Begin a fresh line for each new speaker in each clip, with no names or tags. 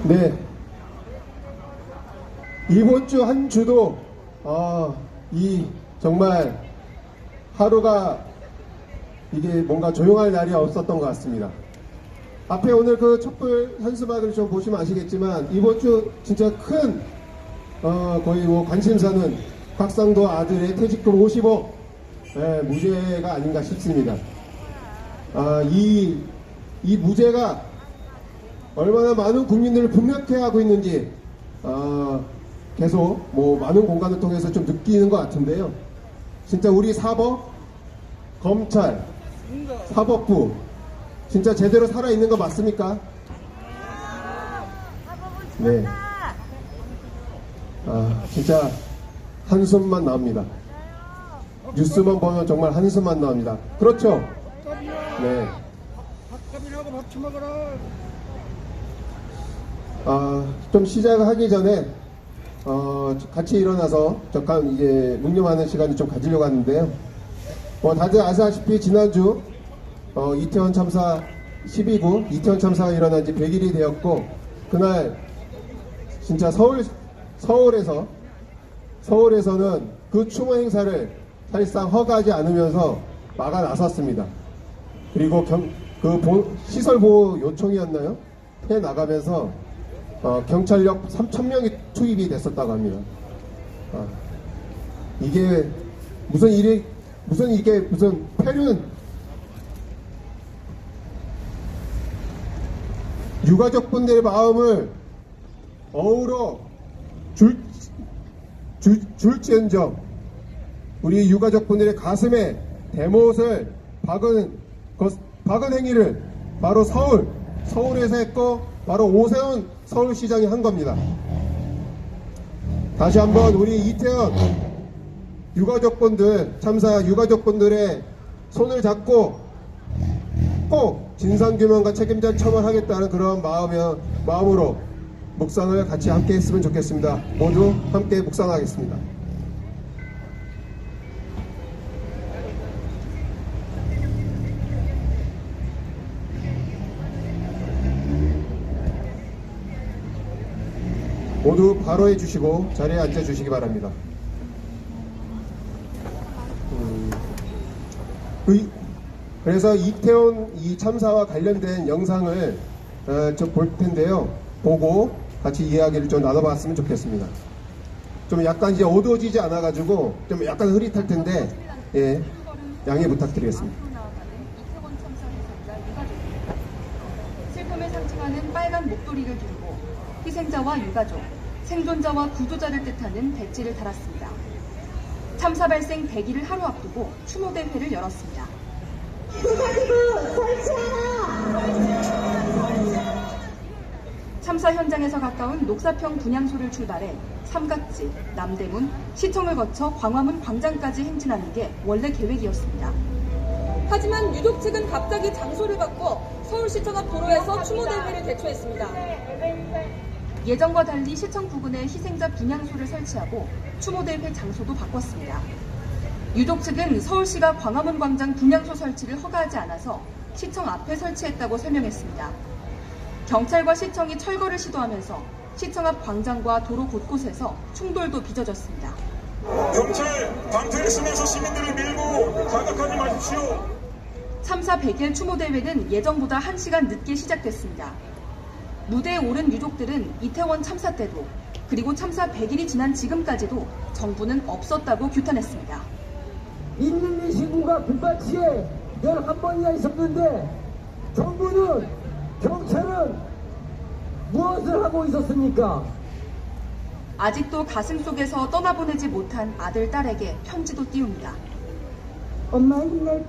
네. 이번 주 한 주도 정말 하루가 이게 뭔가 조용할 날이 없었던 것 같습니다. 앞에 오늘 그 촛불 현수막을 좀 보시면 아시겠지만 이번 주 진짜 큰 거의 뭐 관심사는 곽상도 아들의 퇴직금 50억 무죄가 아닌가 싶습니다. 이 무죄가 얼마나 많은 국민들을 분명케 하고 있는지 계속 뭐 많은 공간을 통해서 좀 느끼는 것 같은데요. 진짜 우리 사법, 검찰, 사법부 진짜 제대로 살아있는 거 맞습니까? 네. 진짜 한숨만 나옵니다. 뉴스만 보면 정말 한숨만 나옵니다. 그렇죠? 네.
밥값이라고 밥 처먹어라.
좀 시작하기 전에 같이 일어나서 잠깐 이제 묵념하는 시간을 좀 가지려고 하는데요. 다들 아시다시피 지난주 이태원 참사 12구 이태원 참사가 일어난 지 100일이 되었고 그날 진짜 서울에서는 그 추모 행사를 사실상 허가하지 않으면서 막아 나섰습니다. 그리고 시설 보호 요청이었나요? 해 나가면서 경찰력 3,000명이 투입이 됐었다고 합니다. 이게 무슨 폐륜 유가족분들의 마음을 어우러 줄지언정 우리 유가족분들의 가슴에 대못을 박은 행위를 바로 서울에서 했고 바로 오세훈 서울시장이 한 겁니다. 다시 한번 우리 이태원 참사 유가족분들의 손을 잡고 꼭 진상규명과 책임자 처벌하겠다는 그런 마음으로 묵상을 같이 함께 했으면 좋겠습니다. 모두 함께 묵상하겠습니다. 모두 바로 해주시고 자리에 앉아주시기 바랍니다. 그래서 이태원 이 참사와 관련된 영상을 좀 볼 텐데요. 보고 같이 이야기를 좀 나눠봤으면 좋겠습니다. 좀 약간 이제 어두워지지 않아가지고 좀 약간 흐릿할 텐데 양해 부탁드리겠습니다.
슬픔을 상징하는 빨간 목도리를 두르고 희생자와 유가족, 생존자와 구조자를 뜻하는 배지를 달았습니다. 참사 발생 100일을 하루 앞두고 추모대회를 열었습니다. 참사 현장에서 가까운 녹사평 분향소를 출발해 삼각지, 남대문, 시청을 거쳐 광화문 광장까지 행진하는 게 원래 계획이었습니다.
하지만 유족 측은 갑자기 장소를 바꿔 서울시청 앞 도로에서 추모대회를 개최했습니다.
예정과 달리 시청 부근에 희생자 분향소를 설치하고 추모대회 장소도 바꿨습니다. 유족 측은 서울시가 광화문 광장 분향소 설치를 허가하지 않아서 시청 앞에 설치했다고 설명했습니다. 경찰과 시청이 철거를 시도하면서 시청 앞 광장과 도로 곳곳에서 충돌도 빚어졌습니다.
경찰 방패를 쓰면서 시민들을 밀고 자극하지 마십시오.
참사 100일 추모대회는 예정보다 1시간 늦게 시작됐습니다. 무대에 오른 유족들은 이태원 참사 때도 그리고 참사 100일이 지난 지금까지도 정부는 없었다고 규탄했습니다.
112 신고가 불같이에 11번이나 있었는데 정부는 경찰은 무엇을 하고 있었습니까?
아직도 가슴 속에서 떠나보내지 못한 아들, 딸에게 편지도 띄웁니다.
엄마 힘내,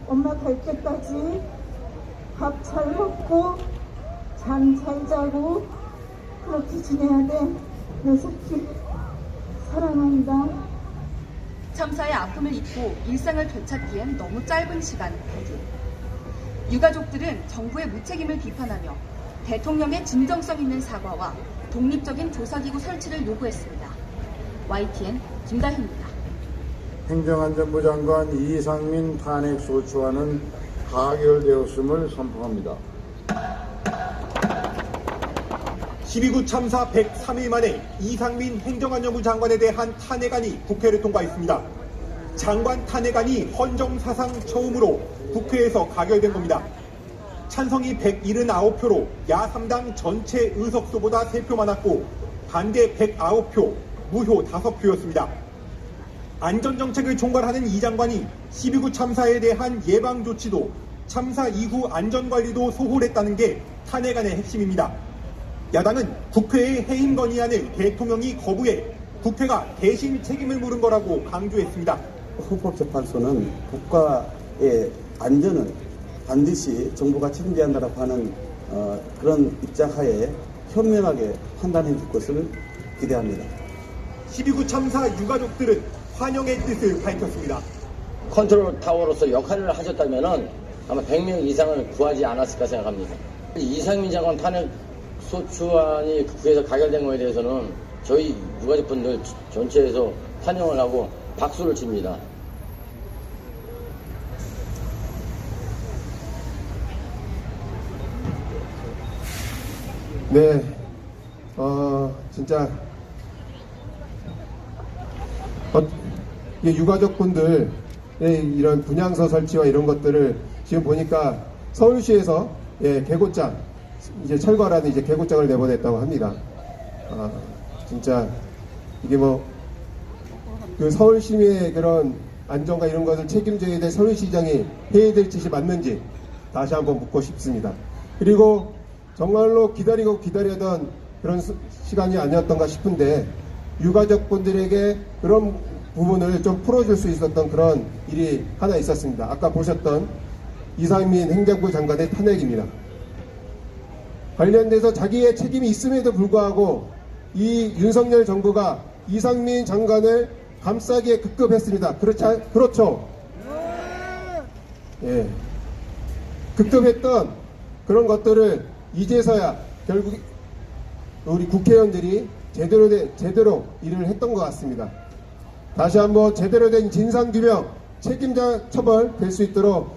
엄마 갈 때까지 밥 잘 먹고 잠 잘 자고 그렇게 지내야 돼. 내 새끼 사랑한다.
참사의 아픔을 잊고 일상을 되찾기엔 너무 짧은 시간 100일. 유가족들은 정부의 무책임을 비판하며 대통령의 진정성 있는 사과와 독립적인 조사기구 설치를 요구했습니다. YTN 김다희입니다.
행정안전부 장관 이상민 탄핵소추안은 가결되었음을 선포합니다.
12구 참사 103일 만에 이상민 행정안전부 장관에 대한 탄핵안이 국회를 통과했습니다. 장관 탄핵안이 헌정사상 처음으로 국회에서 가결된 겁니다. 찬성이 179표로 야3당 전체 의석수보다 3표 많았고 반대 109표, 무효 5표였습니다. 안전정책을 총괄하는 이 장관이 12구 참사에 대한 예방조치도 참사 이후 안전관리도 소홀했다는 게 탄핵안의 핵심입니다. 야당은 국회의 해임 건의안을 대통령이 거부해 국회가 대신 책임을 물은 거라고 강조했습니다.
헌법재판소는 국가의 안전은 반드시 정부가 책임져야 한다고 하는 그런 입장하에 현명하게 판단해 줄 것을 기대합니다.
12구 참사 유가족들은 환영의 뜻을 밝혔습니다.
컨트롤 타워로서 역할을 하셨다면 아마 100명 이상을 구하지 않았을까 생각합니다. 이상민 장관 탄핵 소추안이 국회에서 가결된 것에 대해서는 저희 유가족분들 전체에서 환영을 하고 박수를 칩니다.
네, 진짜 유가족분들의 이런 분향소 설치와 이런 것들을 지금 보니까 서울시에서 개고장 이제 철거라는 이제 개고장을 내보냈다고 합니다. 진짜 이게 뭐 그 서울 시민의 그런 안전과 이런 것을 책임져야 될 서울시장이 해야 될 짓이 맞는지 다시 한번 묻고 싶습니다. 그리고 정말로 기다리던 그런 시간이 아니었던가 싶은데 유가족분들에게 그런 부분을 좀 풀어줄 수 있었던 그런 일이 하나 있었습니다. 아까 보셨던 이상민 행정부 장관의 탄핵입니다. 관련돼서 자기의 책임이 있음에도 불구하고 이 윤석열 정부가 이상민 장관을 감싸기에 급급했습니다. 그렇죠? 예. 급급했던 그런 것들을 이제서야 결국 우리 국회의원들이 제대로 일을 했던 것 같습니다. 다시 한번 제대로 된 진상규명, 책임자 처벌 될 수 있도록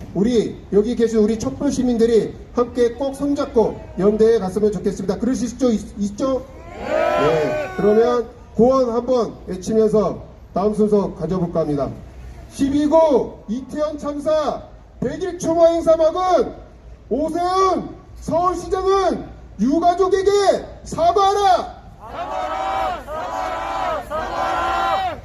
여기 계신 우리 촛불 시민들이 함께 꼭 손잡고 연대해 갔으면 좋겠습니다. 그러실 수 있죠? 네. 그러면 구원 한번 외치면서 다음 순서 가져볼까 합니다. 12구 이태원 참사 100일 추모 행사 막은 오세훈 서울시장은 유가족에게 사과하라!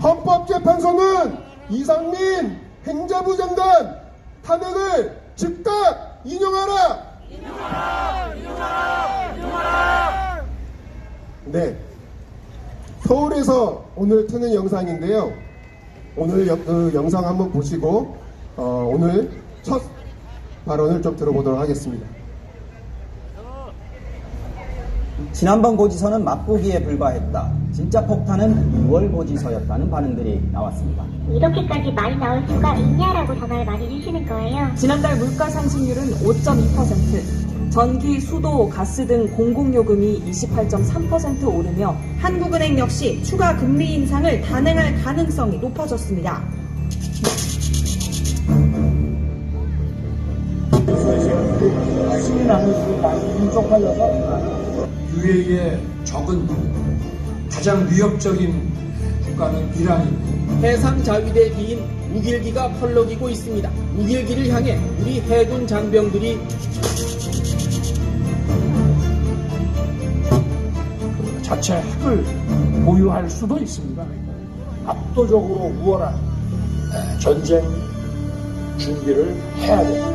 헌법재판소는 이상민 행자부 장관 탄핵을 즉각 인용하라! 네. 서울에서 오늘 트는 영상인데요. 오늘 그 영상 한번 보시고 오늘 첫 발언을 좀 들어보도록 하겠습니다.
지난번 고지서는 맛보기에 불과했다. 진짜 폭탄은 6월 고지서였다는 반응들이 나왔습니다.
이렇게까지 많이 나올 수가 있냐라고 전화를 많이 주시는 거예요.
지난달 물가 상승률은 5.2%, 전기, 수도, 가스 등 공공요금이 28.3% 오르며 한국은행 역시 추가 금리 인상을 단행할 가능성이 높아졌습니다.
유해에 적은 가장 위협적인 국가는 이란이고
해상 자위대 비인 우길기가 펄럭이고 있습니다. 우길기를 향해 우리 해군 장병들이
자체 핵을 보유할 수도 있습니다. 압도적으로 우월한 전쟁 준비를 해야 됩니다.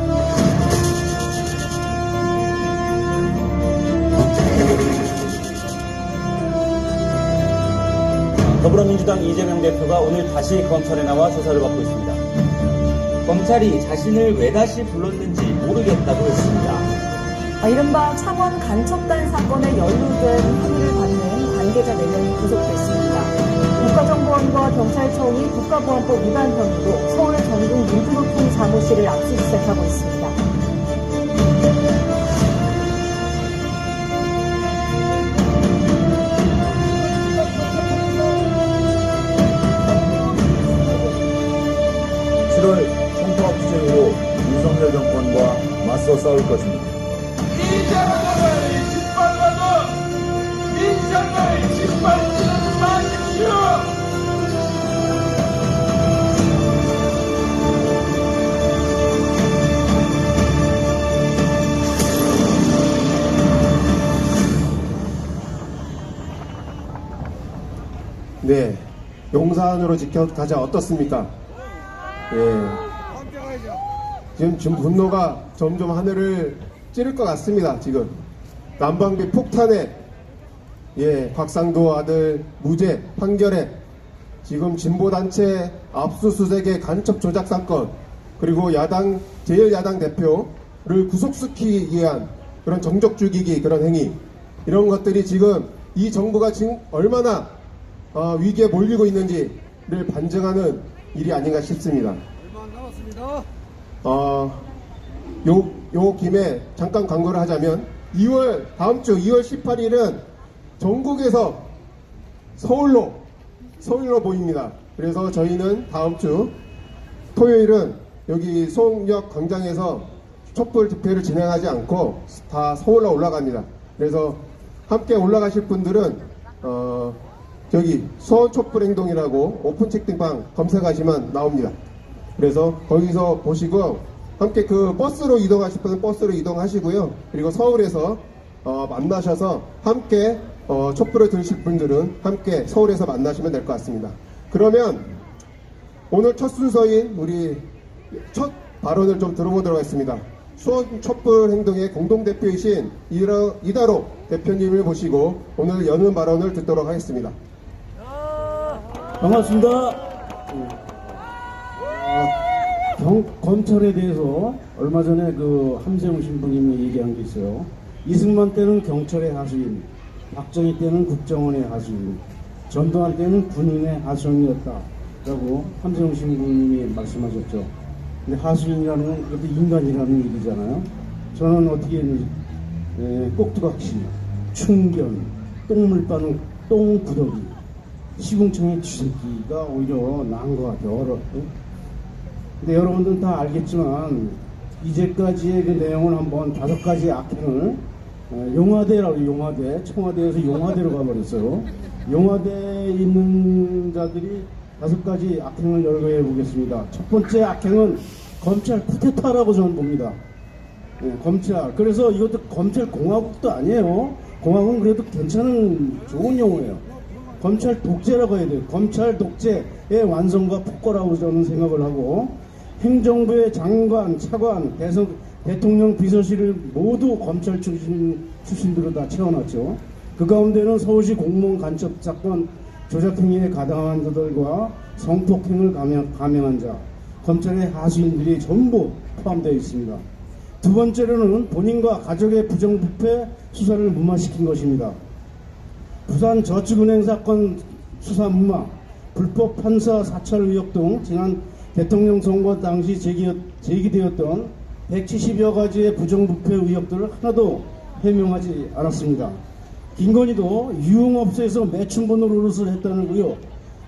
더불어민주당 이재명 대표가 오늘 다시 검찰에 나와 조사를 받고 있습니다. 검찰이 자신을 왜 다시 불렀는지 모르겠다고 했습니다.
이른바 창원 간첩단 사건에 연루된 혐의를 받는 관계자 4명이 구속됐습니다. 국가정보원과 경찰청이 국가보안법 위반 혐의로 서울 전국 민주노총 사무실을 압수수색하고 있습니다.
총통합 투쟁으로 윤석열 정권과 맞서 싸울 것입니다.
이재명을 짓밟아도 짓밟지 마십시오.
네, 용산으로 지켜가자 어떻습니까? 예. 지금 분노가 점점 하늘을 찌를 것 같습니다. 지금 난방비 폭탄에 곽상도 아들 무죄 판결에 지금 진보단체 압수수색의 간첩 조작 사건 그리고 제1야당 대표를 구속시키기 위한 그런 정적 죽이기 그런 행위 이런 것들이 지금 이 정부가 지금 얼마나 위기에 몰리고 있는지를 반증하는 일이 아닌가 싶습니다. 요 김에 잠깐 광고를 하자면 다음 주 2월 18일은 전국에서 서울로 보입니다. 그래서 저희는 다음 주 토요일은 여기 송역 광장에서 촛불 집회를 진행하지 않고 다 서울로 올라갑니다. 그래서 함께 올라가실 분들은 저기 수원 촛불 행동이라고 오픈 채팅방 검색하시면 나옵니다. 그래서 거기서 보시고 함께 그 버스로 이동하실 분은 버스로 이동하시고요. 그리고 서울에서 만나셔서 함께 촛불을 들으실 분들은 함께 서울에서 만나시면 될 것 같습니다. 그러면 오늘 첫 순서인 우리 첫 발언을 좀 들어보도록 하겠습니다. 수원 촛불 행동의 공동대표이신 이다로 대표님을 모시고 오늘 여는 발언을 듣도록 하겠습니다.
반갑습니다. 검찰에 대해서 얼마 전에 그 함세웅 신부님이 얘기한 게 있어요. 이승만 때는 경찰의 하수인, 박정희 때는 국정원의 하수인, 전두환 때는 군인의 하수인이었다라고 함세웅 신부님이 말씀하셨죠. 근데 하수인이라는 건 그것도 인간이라는 얘기잖아요. 저는 어떻게 했는지 꼭두각시, 충견, 똥물 빠는 똥구더기, 시궁창의 쥐새끼가 오히려 나은 것 같아요. 근데 여러분들은 다 알겠지만 이제까지의 그 내용을 한번 5가지 악행을 용화대라고 용화대 청와대에서 용화대로 가버렸어요. 용화대에 있는 자들이 5가지 악행을 열거해 보겠습니다. 첫 번째 악행은 검찰 쿠데타라고 저는 봅니다. 검찰. 그래서 이것도 검찰 공화국도 아니에요. 공화국은 그래도 괜찮은 좋은 용어예요. 검찰 독재라고 해야 돼요. 검찰 독재의 완성과 폭거라고 저는 생각을 하고 행정부의 장관, 차관, 대통령 비서실을 모두 검찰 출신들로 다 채워놨죠. 그 가운데는 서울시 공무원 간첩 사건 조작행위에 가담한 자들과 성폭행을 감행한 자, 검찰의 하수인들이 전부 포함되어 있습니다. 두 번째로는 본인과 가족의 부정부패 수사를 무마시킨 것입니다. 부산 저축은행 사건 수사 무마, 불법 판사 사찰 의혹 등 지난 대통령 선거 당시 제기되었던 170여 가지의 부정부패 의혹들을 하나도 해명하지 않았습니다. 김건희도 유흥업소에서 매춘본 노릇을 했다는 의혹,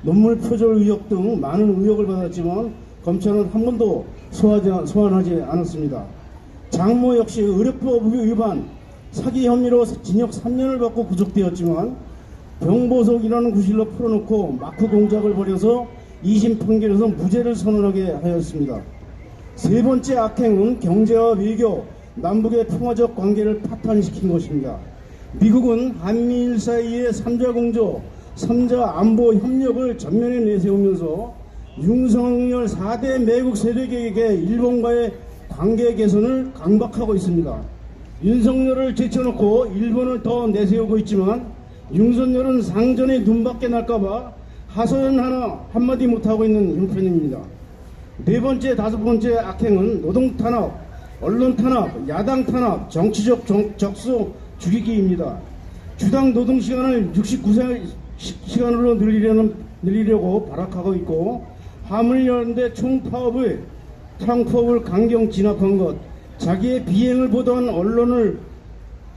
논문 표절 의혹 등 많은 의혹을 받았지만 검찰은 한 번도 소환하지 않았습니다. 장모 역시 의료법 위반, 사기 혐의로 징역 3년을 받고 구속되었지만 병보석이라는 구실로 풀어놓고 마크 공작을 벌여서 2심 판결에서 무죄를 선언하게 하였습니다. 세 번째 악행은 경제와 외교, 남북의 평화적 관계를 파탄시킨 것입니다. 미국은 한미일 사이의 3자 공조, 3자 안보 협력을 전면에 내세우면서 윤석열 4대 매국 세력에게 일본과의 관계 개선을 강박하고 있습니다. 윤석열을 제쳐놓고 일본을 더 내세우고 있지만 윤석열은 상전에 눈밖에 날까봐 하소연 하나 한마디 못하고 있는 형편입니다. 네 번째, 다섯 번째 악행은 노동 탄압, 언론 탄압, 야당 탄압, 정치적 적소 죽이기입니다. 주당 노동 시간을 69시간으로 늘리려고 발악하고 있고 화물연대 총파업을 강경 진압한 것, 자기의 비행을 보도한 언론을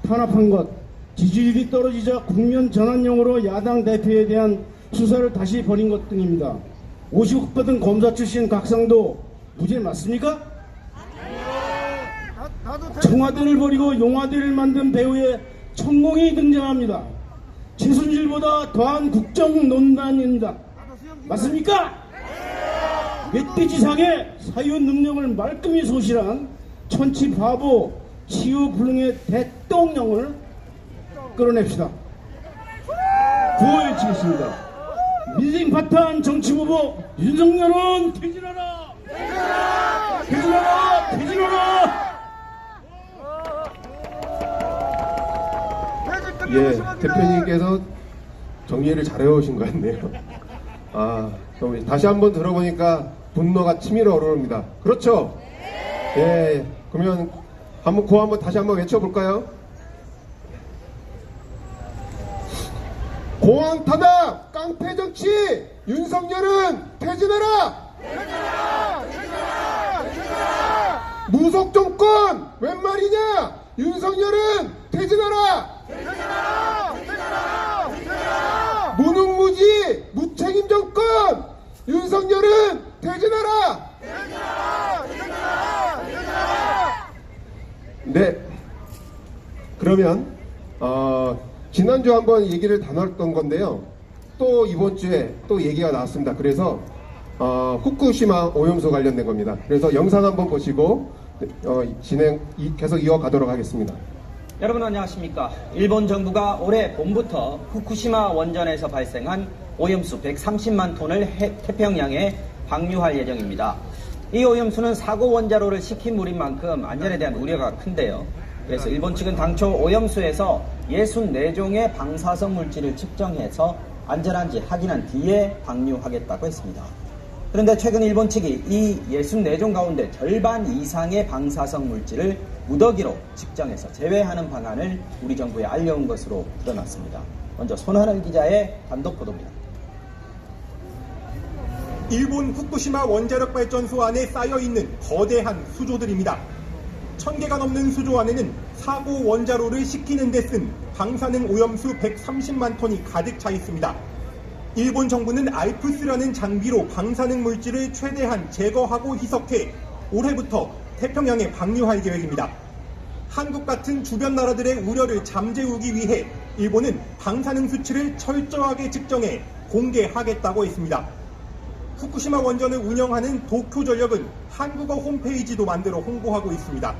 탄압한 것, 지지율이 떨어지자 국면 전환용으로 야당 대표에 대한 수사를 다시 벌인 것 등입니다. 50억 받은 검사 출신 곽상도 무죄 맞습니까? 청와대를 버리고 용화대를 만든 배우의 천공이 등장합니다. 최순실보다 더한 국정농단입니다. 맞습니까? 멧돼지상의 사유 능력을 말끔히 소실한 천치 바보 치유불능의 대통령을 끌어냅시다. 구호에 치겠습니다. 민생 파탄 정치보복 윤석열은 퇴진하라! 퇴진하라! 퇴진하라!
예, 대표님께서 정리를 잘해오신 것 같네요. 그럼 다시 한번 들어보니까 분노가 치밀어 오릅니다. 그렇죠? 예, 그러면 한번 다시 한번 외쳐볼까요? 공황 타당 깡패 정치 윤석열은 퇴진하라! 무속 정권 웬 말이냐? 윤석열은 퇴진하라! 무능무지 무책임 정권 윤석열은 퇴진하라! 네, 그러면 지난주 한번 얘기를 나눴던 건데요. 또 이번 주에 또 얘기가 나왔습니다. 그래서 후쿠시마 오염수 관련된 겁니다. 그래서 영상 한번 보시고 진행 계속 이어가도록 하겠습니다.
여러분 안녕하십니까. 일본 정부가 올해 봄부터 후쿠시마 원전에서 발생한 오염수 130만 톤을 태평양에 방류할 예정입니다. 이 오염수는 사고 원자로를 식힌 물인 만큼 안전에 대한 우려가 큰데요. 그래서 일본 측은 당초 오염수에서 64종의 방사성 물질을 측정해서 안전한지 확인한 뒤에 방류하겠다고 했습니다. 그런데 최근 일본 측이 이 64종 가운데 절반 이상의 방사성 물질을 무더기로 측정해서 제외하는 방안을 우리 정부에 알려온 것으로 드러났습니다. 먼저 손하늘 기자의 단독 보도입니다.
일본 후쿠시마 원자력발전소 안에 쌓여있는 거대한 수조들입니다. 1000개가 넘는 수조 안에는 사고 원자로를 식히는 데 쓴 방사능 오염수 130만 톤이 가득 차 있습니다. 일본 정부는 알프스라는 장비로 방사능 물질을 최대한 제거하고 희석해 올해부터 태평양에 방류할 계획입니다. 한국 같은 주변 나라들의 우려를 잠재우기 위해 일본은 방사능 수치를 철저하게 측정해 공개하겠다고 했습니다. 후쿠시마 원전을 운영하는 도쿄전력은 한국어 홈페이지도 만들어 홍보하고 있습니다.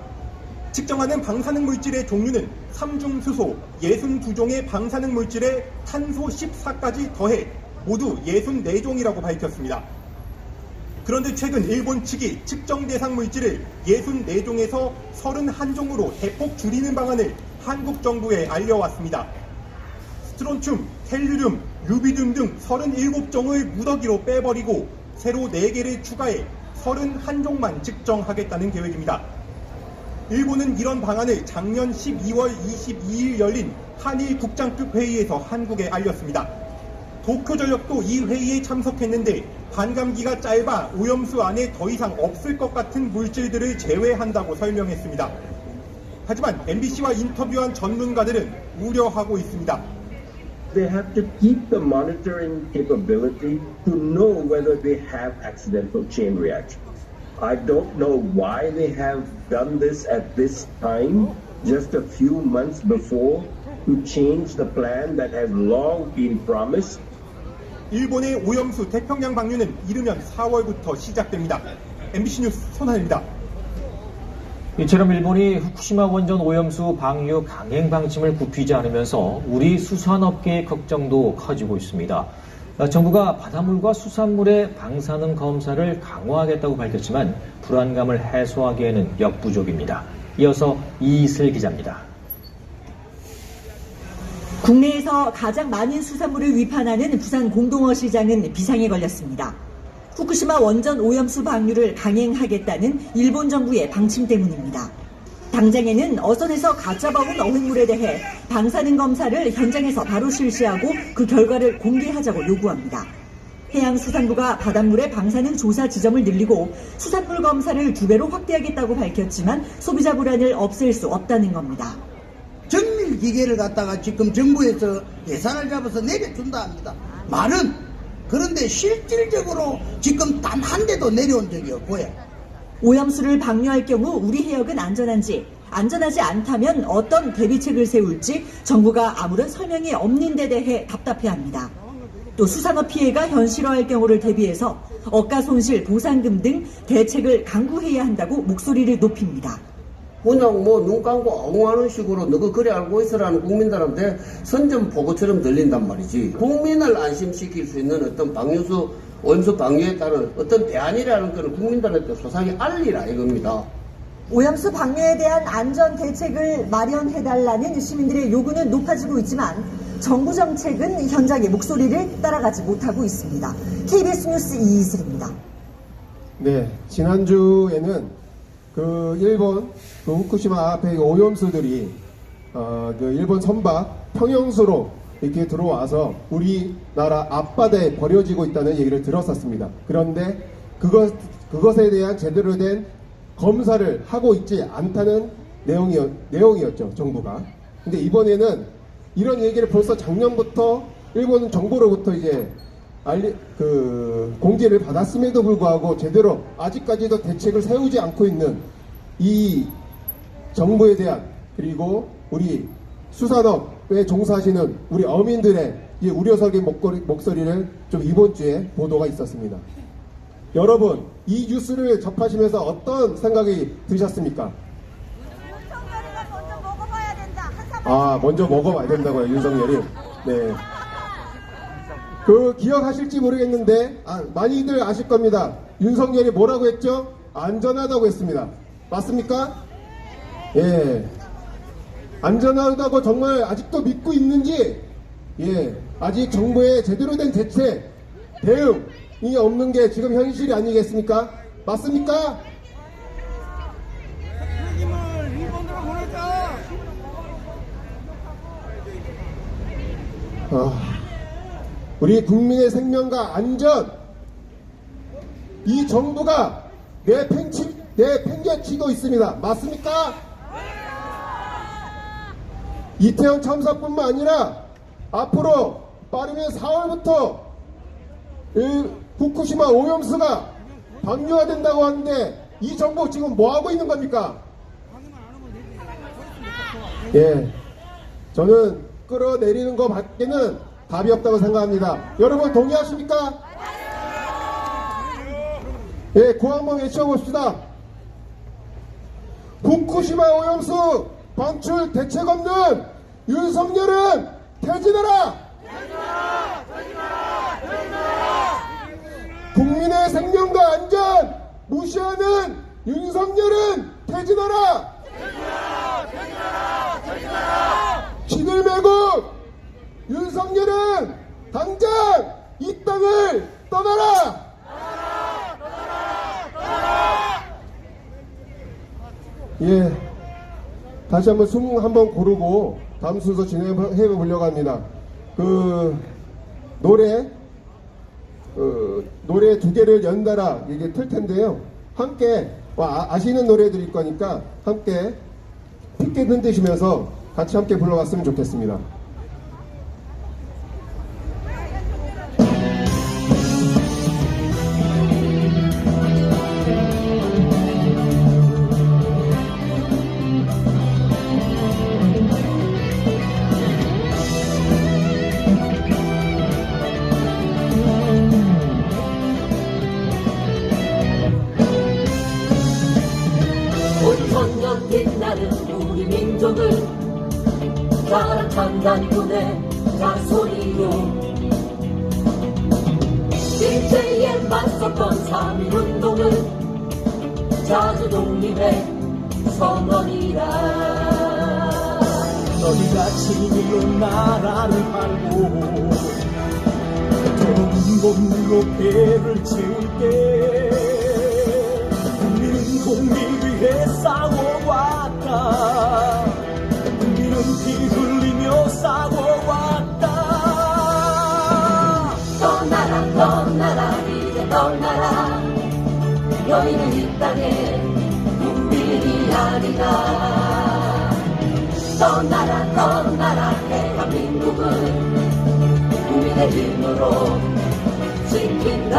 측정하는 방사능 물질의 종류는 삼중수소 62종의 방사능 물질에 탄소 14까지 더해 모두 64종이라고 밝혔습니다. 그런데 최근 일본 측이 측정 대상 물질을 64종에서 31종으로 대폭 줄이는 방안을 한국 정부에 알려왔습니다. 스트론튬, 텔루륨, 루비듐 등 37종을 무더기로 빼버리고 새로 4개를 추가해 31종만 측정하겠다는 계획입니다. 일본은 이런 방안을 작년 12월 22일 열린 한일 국장급 회의에서 한국에 알렸습니다. 도쿄전력도 이 회의에 참석했는데 반감기가 짧아 오염수 안에 더 이상 없을 것 같은 물질들을 제외한다고 설명했습니다. 하지만 MBC와 인터뷰한 전문가들은 우려하고 있습니다.
They have to keep the monitoring capability to know whether they have accidental chain reaction. I don't know why they have done this at this time, just a few months before, to change the plan that has long been promised.
일본의 오염수 태평양 방류는 이르면 4월부터 시작됩니다. MBC 뉴스 손하늘입니다.
이처럼 일본이 후쿠시마 원전 오염수 방류 강행 방침을 굽히지 않으면서 우리 수산업계의 걱정도 커지고 있습니다. 정부가 바닷물과 수산물의 방사능 검사를 강화하겠다고 밝혔지만 불안감을 해소하기에는 역부족입니다. 이어서 이슬 기자입니다.
국내에서 가장 많은 수산물을 위판하는 부산 공동어 시장은 비상에 걸렸습니다. 후쿠시마 원전 오염수 방류를 강행하겠다는 일본 정부의 방침 때문입니다. 당장에는 어선에서 가짜 잡아온 어획물에 대해 방사능 검사를 현장에서 바로 실시하고 그 결과를 공개하자고 요구합니다. 해양수산부가 바닷물의 방사능 조사 지점을 늘리고 수산물 검사를 2배로 확대하겠다고 밝혔지만 소비자 불안을 없앨 수 없다는 겁니다.
정밀 기계를 갖다가 지금 정부에서 예산을 잡아서 내려준다 합니다. 말은 그런데 실질적으로 지금 단 한 대도 내려온 적이 없고요.
오염수를 방류할 경우 우리 해역은 안전한지 안전하지 않다면 어떤 대비책을 세울지 정부가 아무런 설명이 없는 데 대해 답답해합니다. 또 수산업 피해가 현실화할 경우를 대비해서 억가 손실 보상금 등 대책을 강구해야 한다고 목소리를 높입니다.
그냥 뭐 눈 감고 엉하는 식으로 너가 그래 알고 있으라는 국민들한테 선전포고처럼 들린단 말이지. 국민을 안심시킬 수 있는 어떤 방류수 오염수 방류에 따른 어떤 대안이라는 것을 국민들한테 소상히 알리라 이겁니다.
오염수 방류에 대한 안전 대책을 마련해달라는 시민들의 요구는 높아지고 있지만 정부 정책은 현장의 목소리를 따라가지 못하고 있습니다. KBS 뉴스 이이슬입니다.
네, 지난주에는 그 일본 그 후쿠시마 앞에 오염수들이 그 일본 선박 평형수로 이렇게 들어와서 우리나라 앞바다에 버려지고 있다는 얘기를 들었었습니다. 그런데 그것에 대한 제대로 된 검사를 하고 있지 않다는 내용이었죠, 정부가. 근데 이번에는 이런 얘기를 벌써 작년부터 일본 정부로부터 이제 공지를 받았음에도 불구하고 제대로 아직까지도 대책을 세우지 않고 있는 이 정부에 대한, 그리고 우리 수산업에 종사하시는 우리 어민들의 이 우려석의 목소리를 좀 이번 주에 보도가 있었습니다. 여러분, 이 뉴스를 접하시면서 어떤 생각이 드셨습니까? 먼저 먹어봐야 된다고요, 윤석열이. 네. 기억하실지 모르겠는데, 많이들 아실 겁니다. 윤석열이 뭐라고 했죠? 안전하다고 했습니다. 맞습니까? 예. 안전하다고 정말 아직도 믿고 있는지, 아직 정부의 제대로 된 대책, 대응이 없는 게 지금 현실이 아니겠습니까? 맞습니까? 우리 국민의 생명과 안전, 이 정부가 내팽개치고 있습니다. 맞습니까? 이태원 참사뿐만 아니라 앞으로 빠르면 4월부터 후쿠시마 오염수가 방류화된다고 하는데 이 정부 지금 뭐 하고 있는 겁니까? 저는 끌어내리는 것 밖에는 답이 없다고 생각합니다. 여러분 동의하십니까? 고 한번 외쳐봅시다. 후쿠시마 오염수 방출 대책 없는 윤석열은 퇴진하라! 국민의 생명과 안전 무시하는 윤석열은 퇴진하라! 쥐들 메고 윤석열은 당장 이 땅을 떠나라! 다시 한번 숨 한번 고르고 다음 순서 진행해 보려고 합니다. 노래 두 개를 연달아 이게 틀 텐데요. 함께 아시는 노래들일 거니까 함께 피켓 흔드시면서 같이 함께 불러봤으면 좋겠습니다.
온천년 빛나는 우리 민족을 자랑 창단군의 잔소리로 일제에 맞섰던 3.1운동은 자주 독립의 선언이라.
너희가 진일로 나라를 팔고 돈 몸으로 배를 채울게. 국민은 독립 위해 싸워왔다. 국민은 피 흘리며 싸워왔다.
떠나라 떠나라 이제 떠나라. 너희는 이 땅에 국민이 아니다. 떠나라 떠나라 대한민국은 국민의 힘으로 지킨다.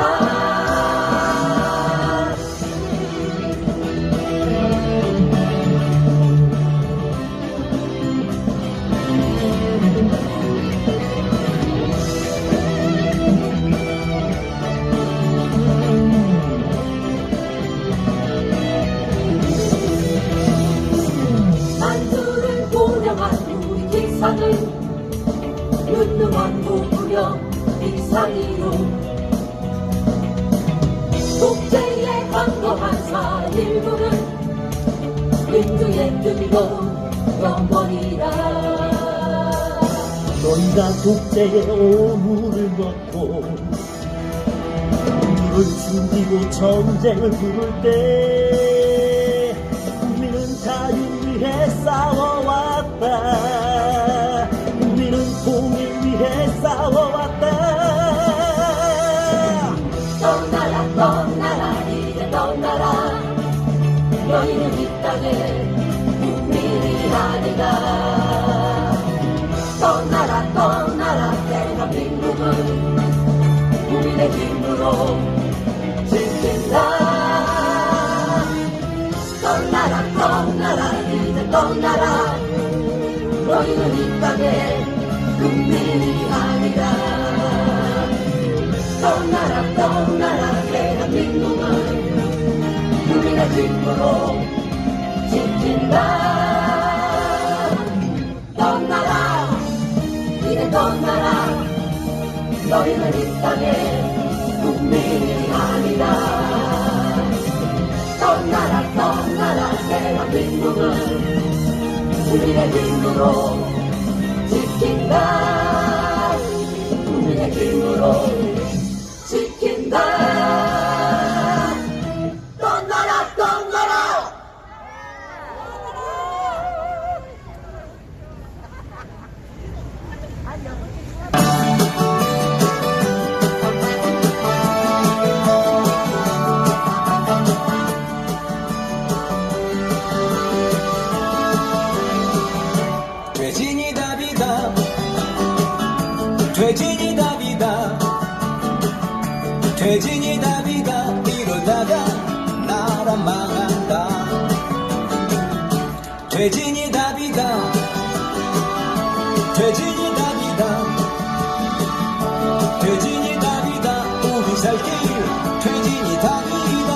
한국무역 이상이요 독재에 항거한 4.19는 민주의 뜻도 영원이라
너희가 독재의 오물을 먹고 국민을 숨기고 전쟁을 부를 때 국민은 자유 위해 싸워왔다. 국민은 통일 위해 싸워왔다.
떠나라 떠나라 이제 떠나라 너희는 이 땅의 국민이 아니다. 떠나라 떠나라 대한민국은 국민의 힘으로 지킨다. 떠나라 떠나라 이제 떠나라 너희는 이 땅의 국민이 아니다. 떠나라 떠나라 대한민국은 국민의 힘으로 지킨다. 떠나라 이제 떠나라 너희는 이 땅의 국민이 아니다. 떠나라 떠나라 대한민국은 국민의 힘으로 지킨다. 국민의 힘으로 지킨다. 떠나라 떠나라
퇴진이 답이다. 퇴진이 답이다. 퇴진이 답이다. 이러다가 나라 망한다. 퇴진이 답이다. 퇴진이 답이다. 퇴진이 답이다. 우리 살 길 퇴진이 답이다.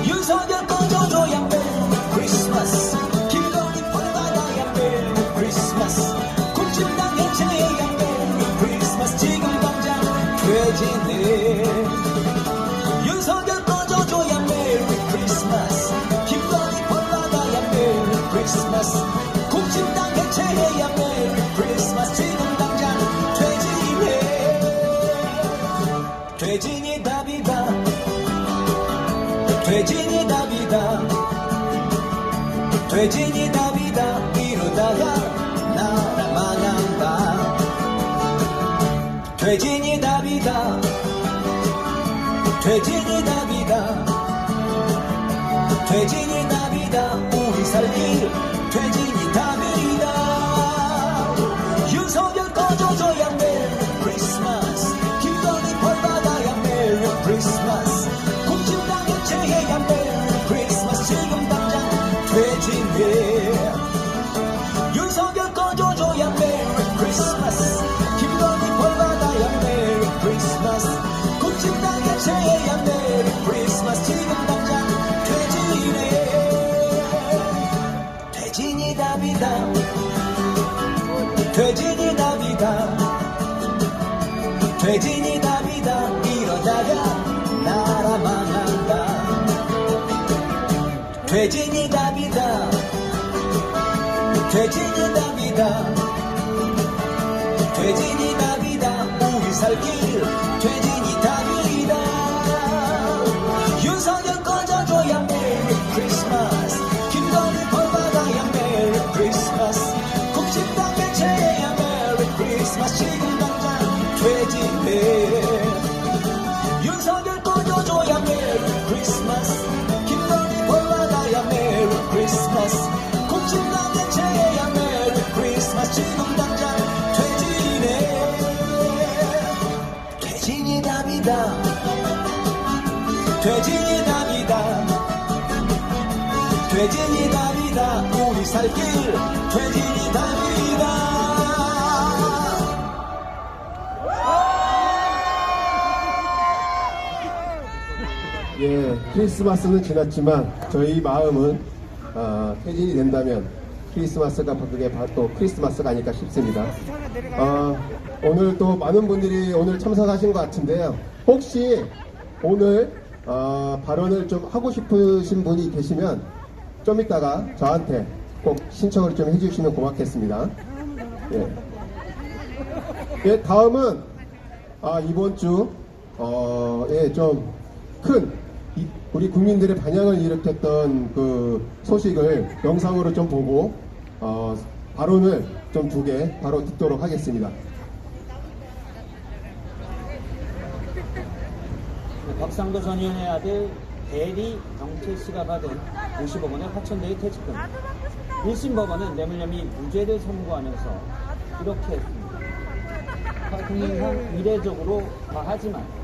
윤석열 꺼져줘야 메리 크리스마스. 김건희 벌받아야 메리 크리스마스. 국진당 해체해야 메리 크리스마스. 지금 당장 퇴진해. 윤석열 꺼져줘야 메리 크리스마스. 김건희 벌받아야 메리 크리스마스. 국진당 해체해야 메리 크리스마스. 지금 당장 퇴진해. 퇴진이 답이다. 퇴진이 답이다. 퇴진이 답이다. 이러다가 나라 망한다. 퇴진이 답이다. 퇴진이 답이다. 퇴진이 답이다. 우리 살 길 퇴진이 답이다. 윤석열 꺼져줘야 메리 크리스마스. 김건희 벌받아야 메리 크리스마스. 국진당 해체해야 메리 크리스마스. 지금 당장 퇴진해. 윤석열 꺼져줘야 메리 크리스마스. 김건희 벌받아야 메리 크리스마스. 국진당 해체해야 메리 크리스마스. 지금 당장 퇴진해. 퇴진이 답이다. 퇴진이 답이다. 퇴진이 답이다. 이러다가 나라 망한다. 퇴진이 답이다. 퇴진이 답이다. 퇴진이 답이다. 우리 살 길 퇴진이 답이다. 윤석열 꺼져줘야 메리 크리스마스. 김건희 벌받아야 메리 크리스마스. 국진당 해체해야 메리 크리스마스. 지금 당장 퇴진해. 윤석열 꺼져줘야 메리 크리스마스. 김건희 벌받아야 메리 크리스마스. 국진당 해체해야 메리 크리스마스. 지금 당장 퇴진해. 퇴진이 답이다. 퇴진이 답이다. 퇴진이 답이다. 우리 살 길 퇴진이 답이다.
예, 크리스마스는 지났지만 저희 마음은 퇴진이 된다면 크리스마스가 그게 또 크리스마스가 아닐까 싶습니다. 오늘 또 많은 분들이 오늘 참석하신 것 같은데요. 혹시 오늘 발언을 좀 하고 싶으신 분이 계시면 좀 이따가 저한테 꼭 신청을 좀 해주시면 고맙겠습니다. 예. 예, 다음은 이번 주 좀 큰 우리 국민들의 반향을 일으켰던 그 소식을 영상으로 좀 보고 발언을 좀 2개 바로 듣도록 하겠습니다.
곽상도 전 의원의 아들 대리 경채 씨가 받은 50억 원의 화천대유 퇴직금. 1심 법원은 뇌물혐의 무죄를 선고하면서 이렇게 했습니다. 국민상 이례적으로 과하지만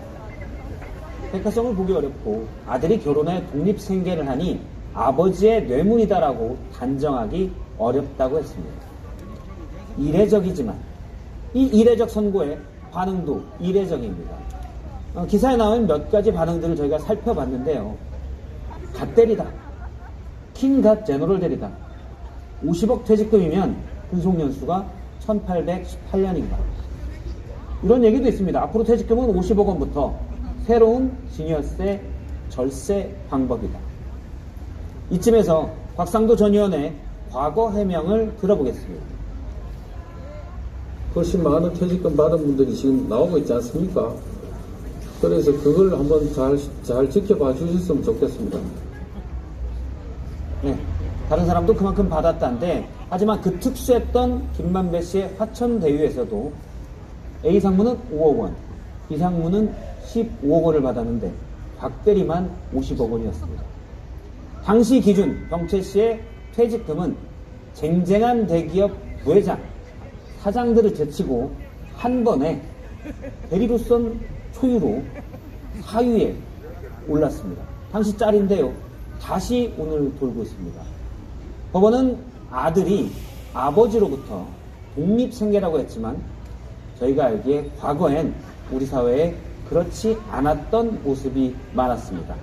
백화점을 보기 어렵고 아들이 결혼해 독립생계를 하니 아버지의 뇌물이다라고 단정하기 어렵다고 했습니다. 이례적이지만 이 이례적 선고의 반응도 이례적입니다. 기사에 나온 몇 가지 반응들을 저희가 살펴봤는데요. 갓대리다. 킹갓 제너럴 대리다. 50억 퇴직금이면 근속연수가 1818년인가. 이런 얘기도 있습니다. 앞으로 퇴직금은 50억 원부터 새로운 증여세 절세 방법이다. 이쯤에서 곽상도 전 의원의 과거 해명을 들어보겠습니다.
훨씬 많은 퇴직금 받은 분들이 지금 나오고 있지 않습니까? 그래서 그걸 한번 잘 지켜봐 주셨으면 좋겠습니다.
네, 다른 사람도 그만큼 받았다는데, 하지만 그 특수했던 김만배 씨의 화천대유에서도 A 상무는 5억 원, B 상무는 15억 원을 받았는데 박 대리만 50억 원이었습니다. 당시 기준 경채 씨의 퇴직금은 쟁쟁한 대기업 부회장, 사장들을 제치고 한 번에 대리로선 초유로 사유에 올랐습니다. 당시 짤인데요. 다시 오늘 돌고 있습니다. 법원은 아들이 아버지로부터 독립생계라고 했지만 저희가 알기에 과거엔 우리 사회에 그렇지 않았던 모습이 많았습니다.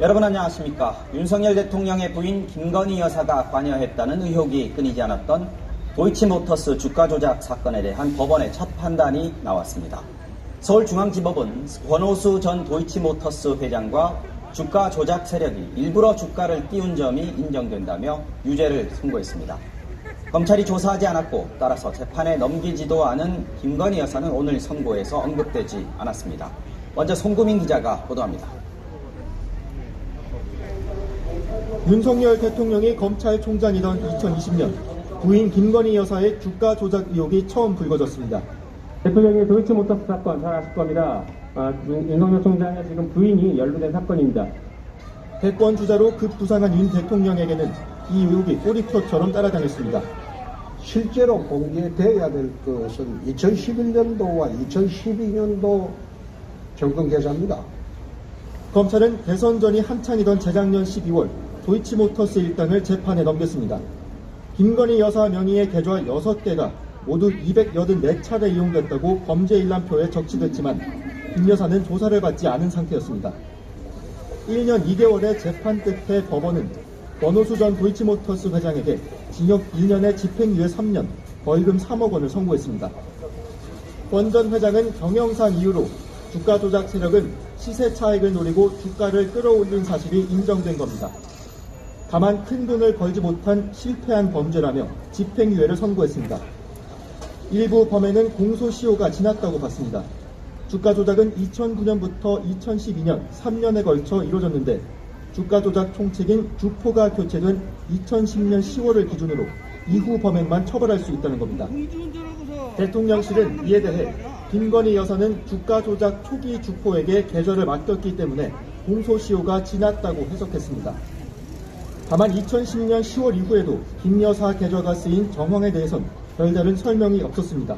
여러분 안녕하십니까. 윤석열 대통령의 부인 김건희 여사가 관여했다는 의혹이 끊이지 않았던 도이치모터스 주가 조작 사건에 대한 법원의 첫 판단이 나왔습니다. 서울중앙지법은 권오수 전 도이치모터스 회장과 주가 조작 세력이 일부러 주가를 띄운 점이 인정된다며 유죄를 선고했습니다. 검찰이 조사하지 않았고 따라서 재판에 넘기지도 않은 김건희 여사는 오늘 선고에서 언급되지 않았습니다. 먼저 송구민 기자가 보도합니다.
윤석열 대통령이 검찰총장이던 2020년 부인 김건희 여사의 주가 조작 의혹이 처음 불거졌습니다.
대통령의 도이치모터스 사건 잘 아실 겁니다. 윤석열 총장의 지금 부인이 연루된 사건입니다.
대권 주자로 급부상한 윤 대통령에게는 이 의혹이 꼬리표처럼 따라다녔습니다.
실제로 공개되어야 될 것은 2011년도와 2012년도 정권 계좌입니다.
검찰은 대선 전이 한창이던 재작년 12월 도이치모터스 일당을 재판에 넘겼습니다. 김건희 여사 명의의 계좌 6개가 모두 284차례 이용됐다고 범죄 일람표에 적시됐지만 김 여사는 조사를 받지 않은 상태였습니다. 1년 2개월의 재판 끝에 법원은 권오수 전 도이치모터스 회장에게 징역 1년에 집행유예 3년, 벌금 3억 원을 선고했습니다. 권 전 회장은 경영상 이유로 주가 조작 세력은 시세 차익을 노리고 주가를 끌어올린 사실이 인정된 겁니다. 다만 큰 돈을 벌지 못한 실패한 범죄라며 집행유예를 선고했습니다. 일부 범행은 공소시효가 지났다고 봤습니다. 주가 조작은 2009년부터 2012년 3년에 걸쳐 이루어졌는데 주가 조작 총책인 주포가 교체된 2010년 10월을 기준으로 이후 범행만 처벌할 수 있다는 겁니다. 대통령실은 이에 대해 김건희 여사는 주가 조작 초기 주포에게 계좌를 맡겼기 때문에 공소시효가 지났다고 해석했습니다. 다만 2010년 10월 이후에도 김 여사 계좌가 쓰인 정황에 대해선 별다른 설명이 없었습니다.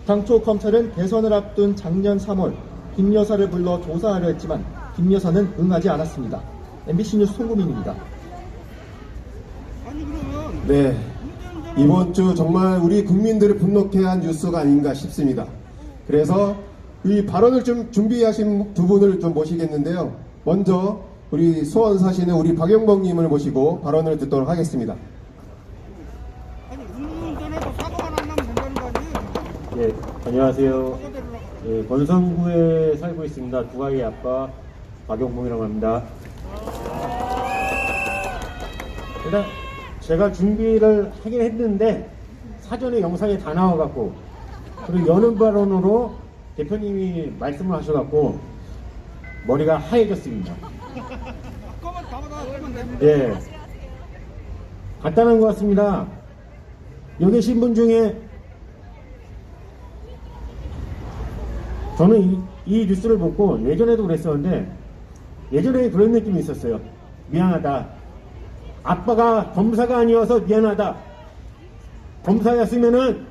당초 검찰은 대선을 앞둔 작년 3월 김 여사를 불러 조사하려 했지만 김 여사는 응하지 않았습니다. MBC 뉴스 송구민입니다.
네, 이번 주 정말 우리 국민들을 분노케 한 뉴스가 아닌가 싶습니다. 그래서 이 발언을 좀 준비하신 두 분을 좀 모시겠는데요. 먼저 우리 수원 사시는 우리 박영범님을 모시고 발언을 듣도록 하겠습니다.
네, 안녕하세요. 네, 권성구에 살고 있습니다. 두 아이 아빠 박용봉이라고 합니다. 일단 제가 준비를 하긴 했는데 사전에 영상에 다 나와갖고 그리고 여는 발언으로 대표님이 말씀을 하셔갖고 머리가 하얘졌습니다. 예, 간단한 것 같습니다. 여기 계신 분 중에 저는 이 뉴스를 보고 예전에도 그랬었는데 예전에 그런 느낌이 있었어요. 미안하다. 아빠가 검사가 아니어서 미안하다. 검사였으면은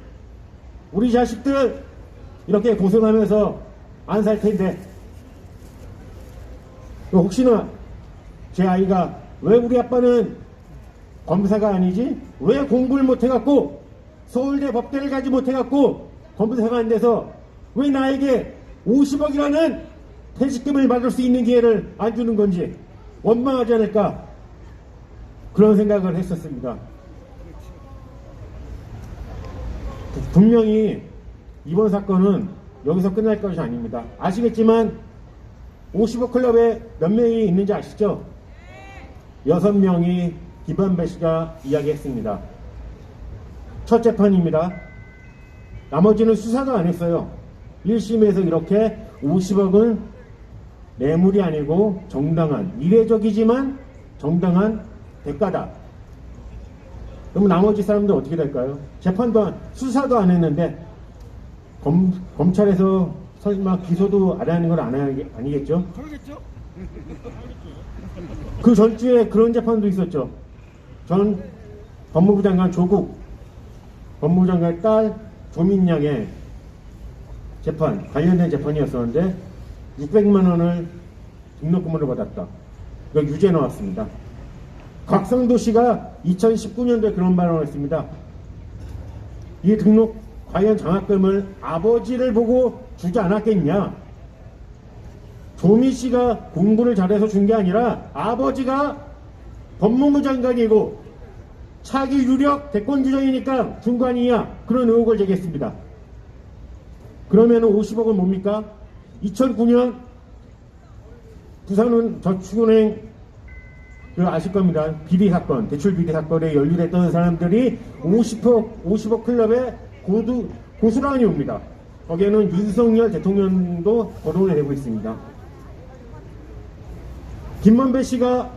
우리 자식들 이렇게 고생하면서 안 살 텐데 혹시나 제 아이가 왜 우리 아빠는 검사가 아니지? 왜 공부를 못해갖고 서울대 법대를 가지 못해갖고 검사가 안 돼서 왜 나에게 50억이라는 퇴직금을 받을 수 있는 기회를 안 주는 건지 원망하지 않을까 그런 생각을 했었습니다. 분명히 이번 사건은 여기서 끝날 것이 아닙니다. 아시겠지만 50억 클럽에 몇 명이 있는지 아시죠? 6명이 김만배 씨가 이야기했습니다. 첫 재판입니다. 나머지는 수사도 안 했어요. 1심에서 이렇게 50억은 뇌물이 아니고 정당한, 이례적이지만 정당한 대가다. 그럼 나머지 사람들 어떻게 될까요? 재판도 수사도 안 했는데 검찰에서 설마 기소도 안 하는 건 아니겠죠? 그러겠죠? 그 전주에 그런 재판도 있었죠. 전 법무부 장관 조국, 법무부 장관의 딸 조민양의 재판, 관련된 재판이었었는데 600만 원을 등록금으로 받았다. 이거 유죄 나왔습니다. 곽상도 씨가 2019년도에 그런 발언을 했습니다. 이 등록 관련 장학금을 아버지를 보고 주지 않았겠냐. 조미 씨가 공부를 잘해서 준 게 아니라 아버지가 법무부 장관이고 차기 유력 대권 주자이니까 준 거 아니냐. 그런 의혹을 제기했습니다. 그러면 50억은 뭡니까? 2009년 부산은 저축은행 아실 겁니다. 비리 사건, 대출 비리 사건에 연루됐던 사람들이 50억 클럽에 고스란히 옵니다. 거기에는 윤석열 대통령도 거론이 되고 있습니다. 김만배 씨가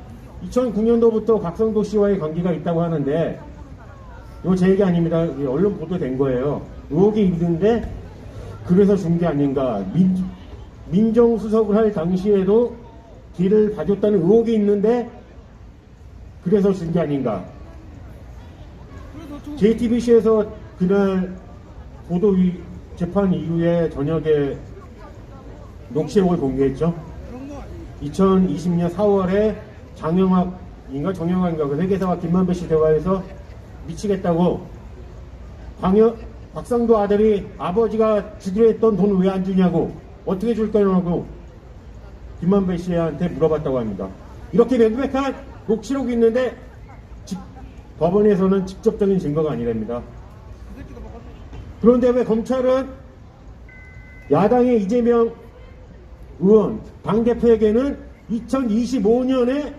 2009년도부터 곽상도 씨와의 관계가 있다고 하는데 이거 제 얘기 아닙니다. 언론 보도된 거예요. 의혹이 있는데 그래서 준 게 아닌가. 민정수석을 할 당시에도 길을 봐줬다는 의혹이 있는데 그래서 준 게 아닌가. JTBC에서 그날 보도 재판 이후에 저녁에 녹취록을 공개했죠. 2020년 4월에 장영학인가 정영학인가 그 회계사와 김만배 씨 대화에서 미치겠다고 곽상도 아들이 아버지가 주기로 했던 돈 왜 안 주냐고 어떻게 줄 거냐고 김만배 씨한테 물어봤다고 합니다. 이렇게 명백한 녹취록이 있는데 법원에서는 직접적인 증거가 아니랍니다. 그런데 왜 검찰은 야당의 이재명 의원 당대표에게는 2025년에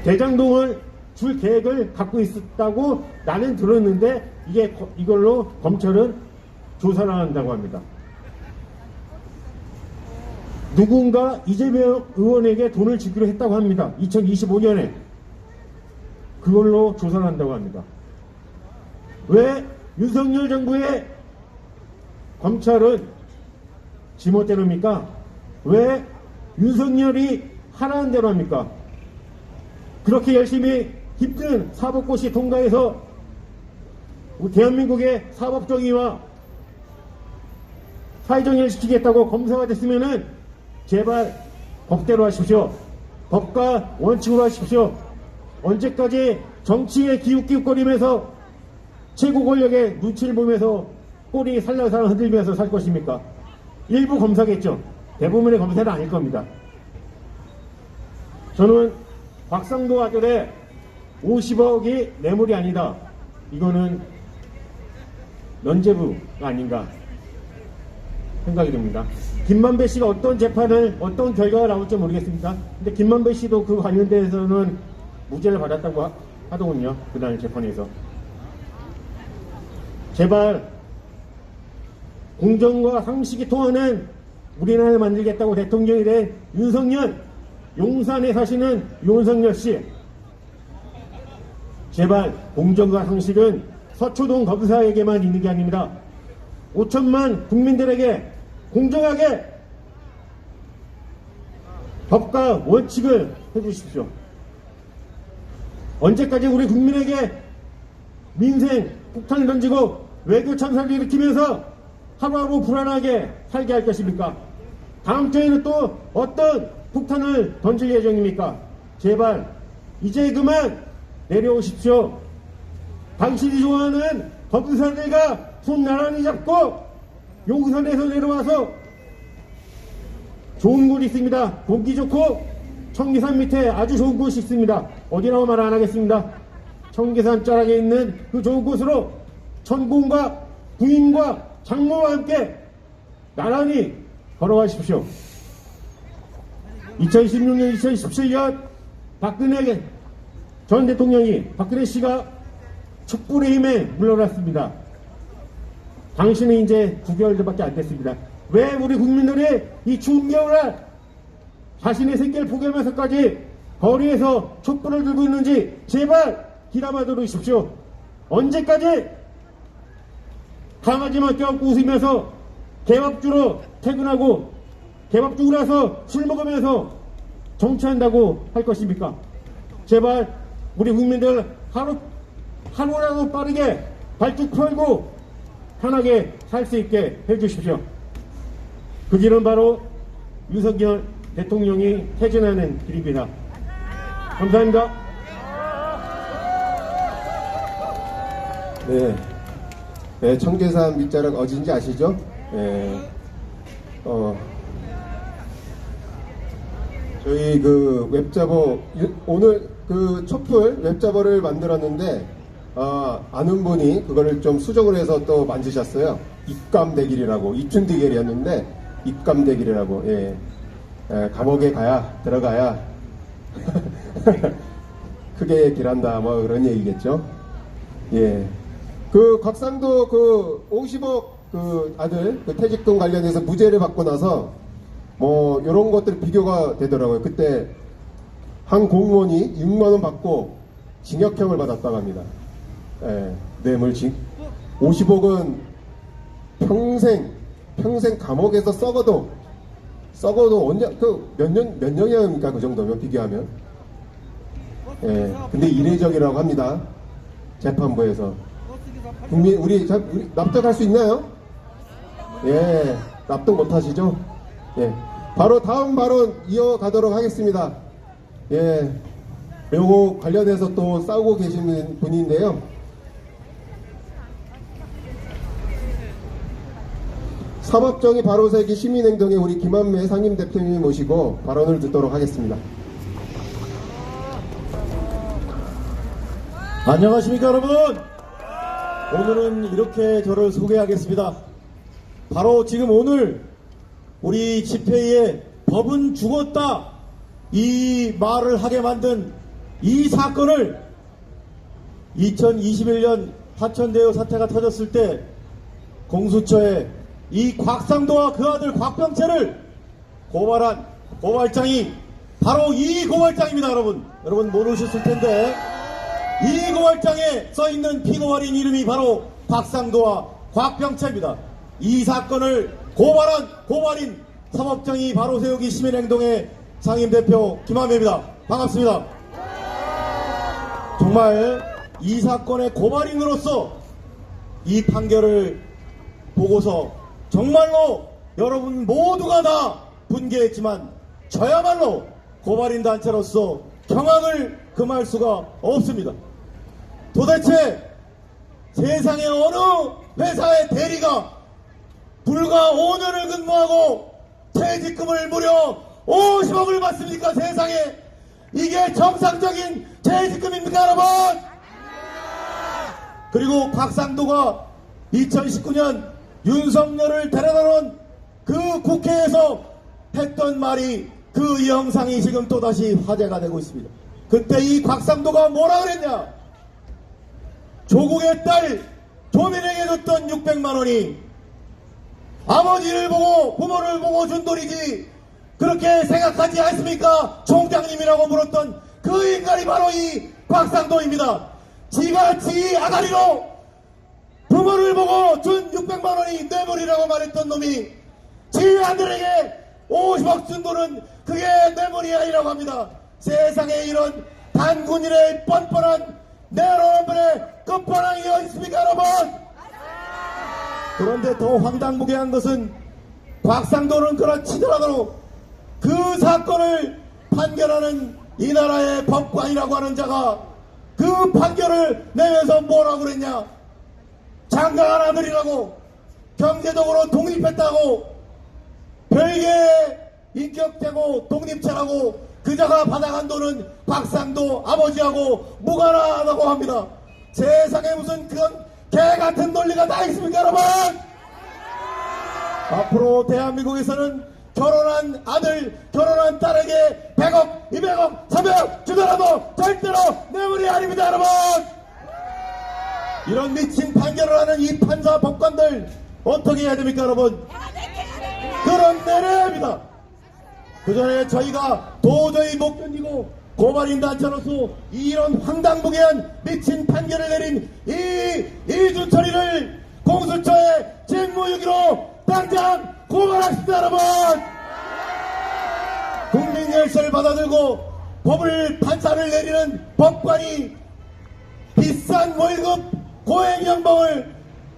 대장동을 줄 계획을 갖고 있었다고 나는 들었는데 이걸로 검찰은 조사를 한다고 합니다. 누군가 이재명 의원에게 돈을 주기로 했다고 합니다. 2025년에 그걸로 조사를 한다고 합니다. 왜 윤석열 정부의 검찰은 지멋대로 합니까? 왜 윤석열이 하라는 대로 합니까? 그렇게 열심히 힘든 사법고시 통과해서 대한민국의 사법정의와 사회정의를 지키겠다고 검사가 됐으면은 제발 법대로 하십시오. 법과 원칙으로 하십시오. 언제까지 정치에 기웃기웃거리면서 최고 권력의 눈치를 보면서 꼬리 살랑살랑 흔들면서 살 것입니까? 일부 검사겠죠. 대부분의 검사는 아닐 겁니다. 저는 곽상도 아들의 50억이 뇌물이 아니다. 이거는 면죄부가 아닌가 생각이 듭니다. 김만배 씨가 어떤 결과가 나올지 모르겠습니다. 근데 김만배 씨도 그 관련돼서는 무죄를 받았다고 하더군요. 그날 재판에서. 제발 공정과 상식이 통하는 우리나라를 만들겠다고 대통령이 된 윤석열, 용산에 사시는 윤석열 씨, 제발 공정과 상식은 서초동 검사에게만 있는 게 아닙니다. 5천만 국민들에게 공정하게 법과 원칙을 해주십시오. 언제까지 우리 국민에게 민생 폭탄을 던지고 외교 참사를 일으키면서 하루하루 불안하게 살게 할 것입니까? 다음 주에는 또 어떤 폭탄을 던질 예정입니까? 제발 이제 그만 내려오십시오. 당신이 좋아하는 검사들과 손 나란히 잡고 용산에서 내려와서 좋은 곳이 있습니다. 공기 좋고 청계산 밑에 아주 좋은 곳이 있습니다. 어디라고 말 안 하겠습니다. 청계산 자락에 있는 그 좋은 곳으로 천공과 부인과 장모와 함께 나란히 걸어가십시오. 2016년, 2017년 박근혜 전 대통령이, 박근혜 씨가 촛불의 힘에 물러났습니다. 당신은 이제 9개월밖에 안 됐습니다. 왜 우리 국민들이 이 추운 겨울에 자신의 생계를 포기하면서까지 거리에서 촛불을 들고 있는지 제발 귀담아 들으십시오. 언제까지 강아지만 껴안고 웃으면서 개밥주로 퇴근하고 개밥 주고 나서 술 먹으면서 정치한다고 할 것입니까? 제발 우리 국민들 하루라도 빠르게 발쭉 펴고 편하게 살 수 있게 해주십시오. 그 길은 바로 윤석열 대통령이 퇴진하는 길입니다. 감사합니다.
네, 청계산 밑자락 어딘지 아시죠? 저희 그 웹자보, 오늘 그 촛불 웹자보를 만들었는데, 아는 분이 그거를 좀 수정을 해서 또 만드셨어요. 입감대길이라고, 입춘대길이었는데, 입감대길이라고, 감옥에 들어가야, 크게 길한다, 뭐 그런 얘기겠죠. 그 곽상도 그 50억 그 아들 그 퇴직금 관련해서 무죄를 받고 나서 뭐 이런 것들이 비교가 되더라고요. 그때 한 공무원이 6만 원 받고 징역형을 받았다고 합니다. 뇌물징. 50억은 평생 감옥에서 썩어도 언제 몇 년이니까 그 정도면 비교하면. 근데 이례적이라고 합니다. 재판부에서. 우리 납득할 수 있나요? 납득 못 하시죠? 바로 다음 발언 이어가도록 하겠습니다. 요거 관련해서 또 싸우고 계시는 분인데요. 사법정의 바로세기 시민행동의 우리 김한매 상임대표님 모시고 발언을 듣도록 하겠습니다.
안녕하십니까 여러분. 오늘은 이렇게 저를 소개하겠습니다. 바로 지금 오늘 우리 집회에 법은 죽었다 이 말을 하게 만든 이 사건을 2021년 화천대유 사태가 터졌을 때 공수처에 이 곽상도와 그 아들 곽병채를 고발한 고발장이 바로 이 고발장입니다. 여러분 모르셨을 텐데 이 고발장에 써있는 피고발인 이름이 바로 곽상도와 곽병채입니다. 이 사건을 고발한 고발인 사법정의 바로세우기 시민행동의 상임대표 김한매입니다. 반갑습니다. 정말 이 사건의 고발인으로서 이 판결을 보고서 정말로 여러분 모두가 다 분개했지만 저야말로 고발인 단체로서 경악을 금할 수가 없습니다. 도대체 세상에 어느 회사의 대리가 불과 5년을 근무하고 퇴직금을 무려 50억을 받습니까? 세상에 이게 정상적인 퇴직금입니까 여러분? 그리고 곽상도가 2019년 윤석열을 데려다 놓은 그 국회에서 했던 말이 그 영상이 지금 또다시 화제가 되고 있습니다. 그때 이 곽상도가 뭐라 그랬냐? 조국의 딸 조민에게 줬던 600만 원이 아버지를 보고 부모를 보고 준 돈이지 그렇게 생각하지 않습니까? 총장님이라고 물었던 그 인간이 바로 이 곽상도입니다. 지가 지 아가리로 부모를 보고 준 600만 원이 뇌물이라고 말했던 놈이 지 아들에게 50억 준 돈은 그게 뇌물이 아니라고 합니다. 세상에 이런 단군일의 뻔뻔한 내로남불의 끝판왕이 어디 있습니까, 여러분? 그런데 더 황당무계한 것은 곽상도는 그렇지더라도 그 사건을 판결하는 이 나라의 법관이라고 하는 자가 그 판결을 내면서 뭐라고 그랬냐? 장가한 아들이라고 경제적으로 독립했다고 별개의 인격되고 독립차라고 그자가 받아간 돈은 곽상도 아버지하고 무관하다고 합니다. 세상에 무슨 그런 개같은 논리가 다 있습니까, 여러분? 앞으로 대한민국에서는 결혼한 아들, 결혼한 딸에게 100억, 200억, 300억 주더라도 절대로 뇌물이 아닙니다, 여러분! 이런 미친 판결을 하는 이 판사 법관들 어떻게 해야 됩니까, 여러분? 그런 내려야 합니다. 그 전에 저희가 도저히 못 견디고 고발인단체로서 이런 황당무계한 미친 판결을 내린 이 이준철이를 공수처에 직무유기로 당장 고발하십시다, 여러분! 국민 열쇠를 받아들고 법을 판사를 내리는 법관이 비싼 월급 고액 연봉을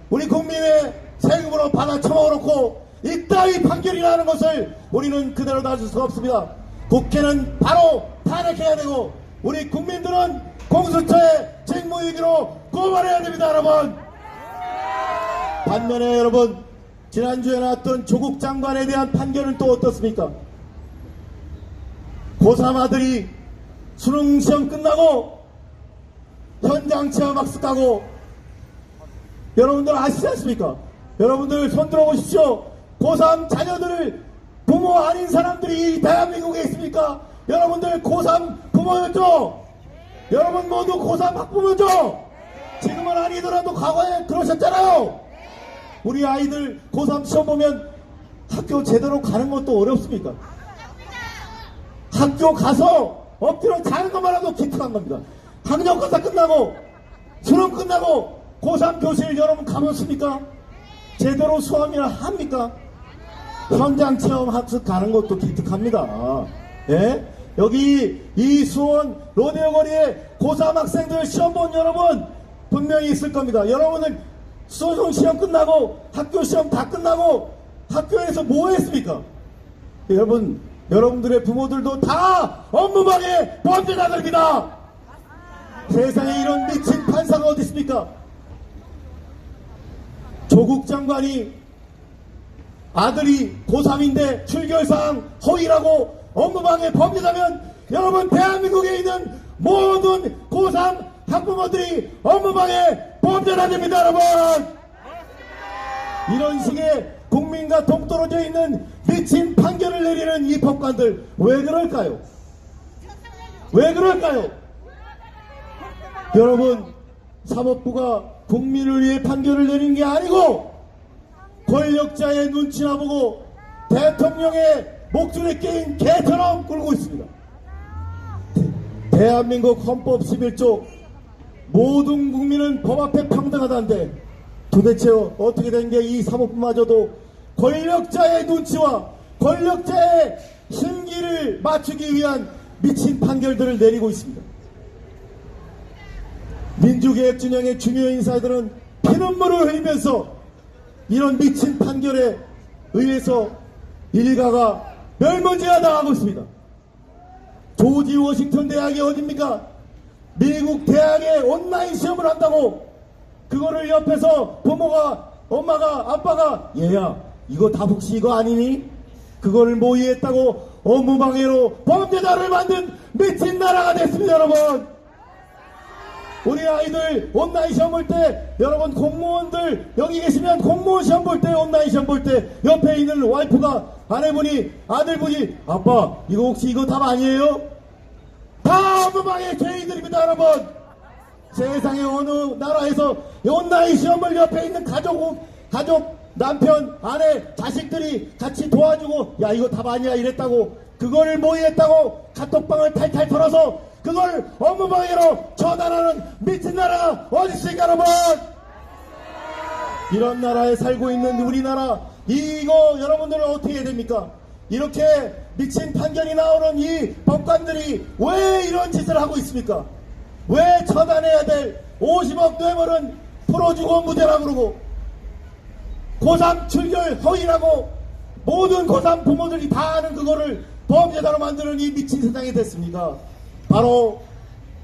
우리 국민의 세금으로 받아 처먹어놓고 이따위 판결이 나는 것을 우리는 그대로 놔줄 수가 없습니다. 국회는 바로 탄핵해야 되고 우리 국민들은 공수처에 직무유기로 고발해야 됩니다, 여러분. 반면에 여러분, 지난주에 나왔던 조국 장관에 대한 판결은 또 어떻습니까? 고3 아들이 수능시험 끝나고 현장 체험 학습하고 여러분들 아시지 않습니까? 여러분들 손 들어보십시오. 고3 자녀들을 부모 아닌 사람들이 이 대한민국에 있습니까? 여러분들 고3 부모였죠? 여러분 모두 고3 학부모죠? 지금은 아니더라도 과거에 그러셨잖아요. 우리 아이들 고3 시험 보면 학교 제대로 가는 것도 어렵습니까? 학교 가서 엎드려 자는 것만해도 기특한 겁니다. 학력고사 끝나고 수능 끝나고 고3 교실 여러분 가보셨습니까? 제대로 수업이나 합니까? 현장 체험 학습 가는 것도 기특합니다. 예? 여기 이 수원 로데오 거리에 고3 학생들 시험 본 여러분 분명히 있을 겁니다. 여러분은 수능 시험 끝나고 학교 시험 다 끝나고 학교에서 뭐 했습니까? 여러분, 여러분들의 부모들도 다 업무방해 범죄자들입니다. 세상에 이런 미친 판사가 어디 있습니까? 조국 장관이 아들이 고3인데 출결사항 허위라고 업무방해 범죄자면 여러분 대한민국에 있는 모든 고3 학부모들이 업무방해 범죄자입니다, 여러분. 이런 식의 국민과 동떨어져 있는 미친 판결을 내리는 이 법관들 왜 그럴까요? 왜 그럴까요? 여러분, 사법부가 국민을 위해 판결을 내린 게 아니고 권력자의 눈치나 보고 대통령의 목줄에 깨인 개처럼 굴고 있습니다. 대한민국 헌법 11조 모든 국민은 법 앞에 평등하다는데 도대체 어떻게 된 게 이 사법부마저도 권력자의 눈치와 권력자의 심기를 맞추기 위한 미친 판결들을 내리고 있습니다. 민주개혁 진영의 중요 인사들은 피눈물을 흘리면서 이런 미친 판결에 의해서 일가가 멸문지가 당하고 있습니다. 조지 워싱턴 대학이 어딥니까? 미국 대학에 온라인 시험을 한다고 그거를 옆에서 부모가 엄마가 아빠가 얘야 이거 다 혹시 이거 아니니? 그거를 모의했다고 업무방해로 범죄자를 만든 미친 나라가 됐습니다, 여러분. 우리 아이들 온라인 시험 볼 때, 여러분 공무원들 여기 계시면 공무원 시험 볼 때, 온라인 시험 볼 때 옆에 있는 와이프가, 아내분이, 아들분이, 아빠 이거 혹시 이거 답 아니에요? 다 업무방해 죄인들입니다, 여러분. 세상에 어느 나라에서 온라인 시험을 옆에 있는 가족, 남편, 아내, 자식들이 같이 도와주고, 야 이거 답 아니야 이랬다고, 그거를 모의했다고 카톡방을 탈탈 털어서 그걸 업무방해로 처단하는 미친 나라가 어디 있습니까, 여러분? 이런 나라에 살고 있는 우리나라, 이거 여러분들은 어떻게 해야 됩니까? 이렇게 미친 판결이 나오는 이 법관들이 왜 이런 짓을 하고 있습니까? 왜 처단해야 될 50억 뇌물은 풀어주고 무죄라 그러고, 고3 출결 허위라고 모든 고3 부모들이 다 아는 그거를 범죄자로 만드는 이 미친 세상이 됐습니다. 바로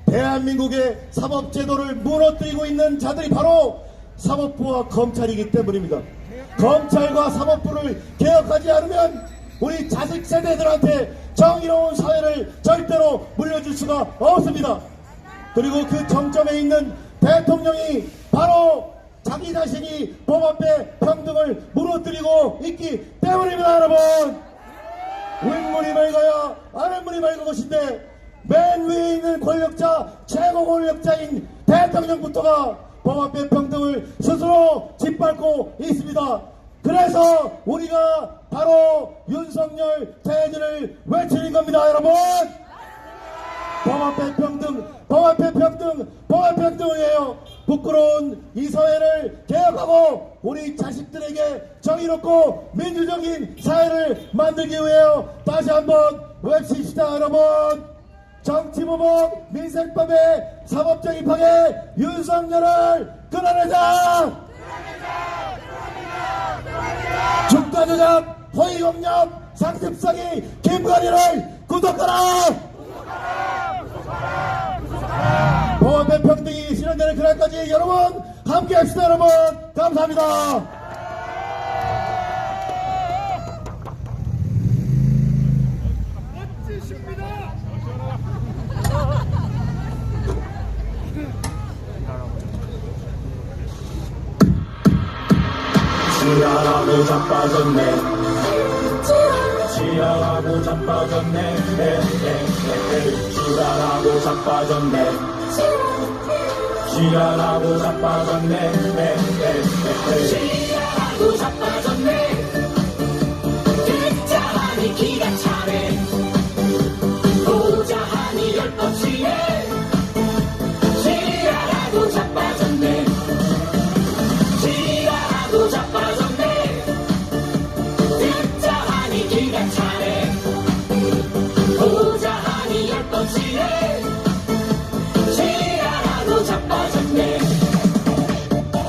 대한민국의 사법제도를 무너뜨리고 있는 자들이 바로 사법부와 검찰이기 때문입니다. 검찰과 사법부를 개혁하지 않으면 우리 자식 세대들한테 정의로운 사회를 절대로 물려줄 수가 없습니다. 그리고 그 정점에 있는 대통령이 바로 자기 자신이 법 앞에 평등을 무너뜨리고 있기 때문입니다, 여러분. 윗물이 맑아야 아랫물이 맑은 것인데, 맨 위에 있는 권력자, 최고 권력자인 대통령부터가 법 앞에 평등을 스스로 짓밟고 있습니다. 그래서 우리가 바로 윤석열 퇴진을 외치는 겁니다, 여러분. 법 앞에 평등, 법 앞에 평등, 법 앞에 평등이에요. 부끄러운 이 사회를 개혁하고 우리 자식들에게 정의롭고 민주적인 사회를 만들기 위해 다시 한번 외칩시다, 여러분. 정치보복 민생법의 사법적인 파괴 윤석열을 끊어내자. 주가조작, 허위공역, 상습사기 김건희를 구속하라. 법의 평등이 실현되는 그날까지 여러분 함께 합시다. 여러분 감사합니다.
지랄하고 자빠졌네, 지랄하고 자빠졌네, 지랄하고 자빠졌네, 지랄하고 자빠졌네,
지랄하고 자빠졌네. 듣자 하니 기가 차네. 보자 하니 열뻗치네. 지랄하고 자빠졌네. 지랄하고 자빠졌네. 듣자 하니 기가 차네. 보자 하니 열뻗치네. 지랄하고 자빠졌네.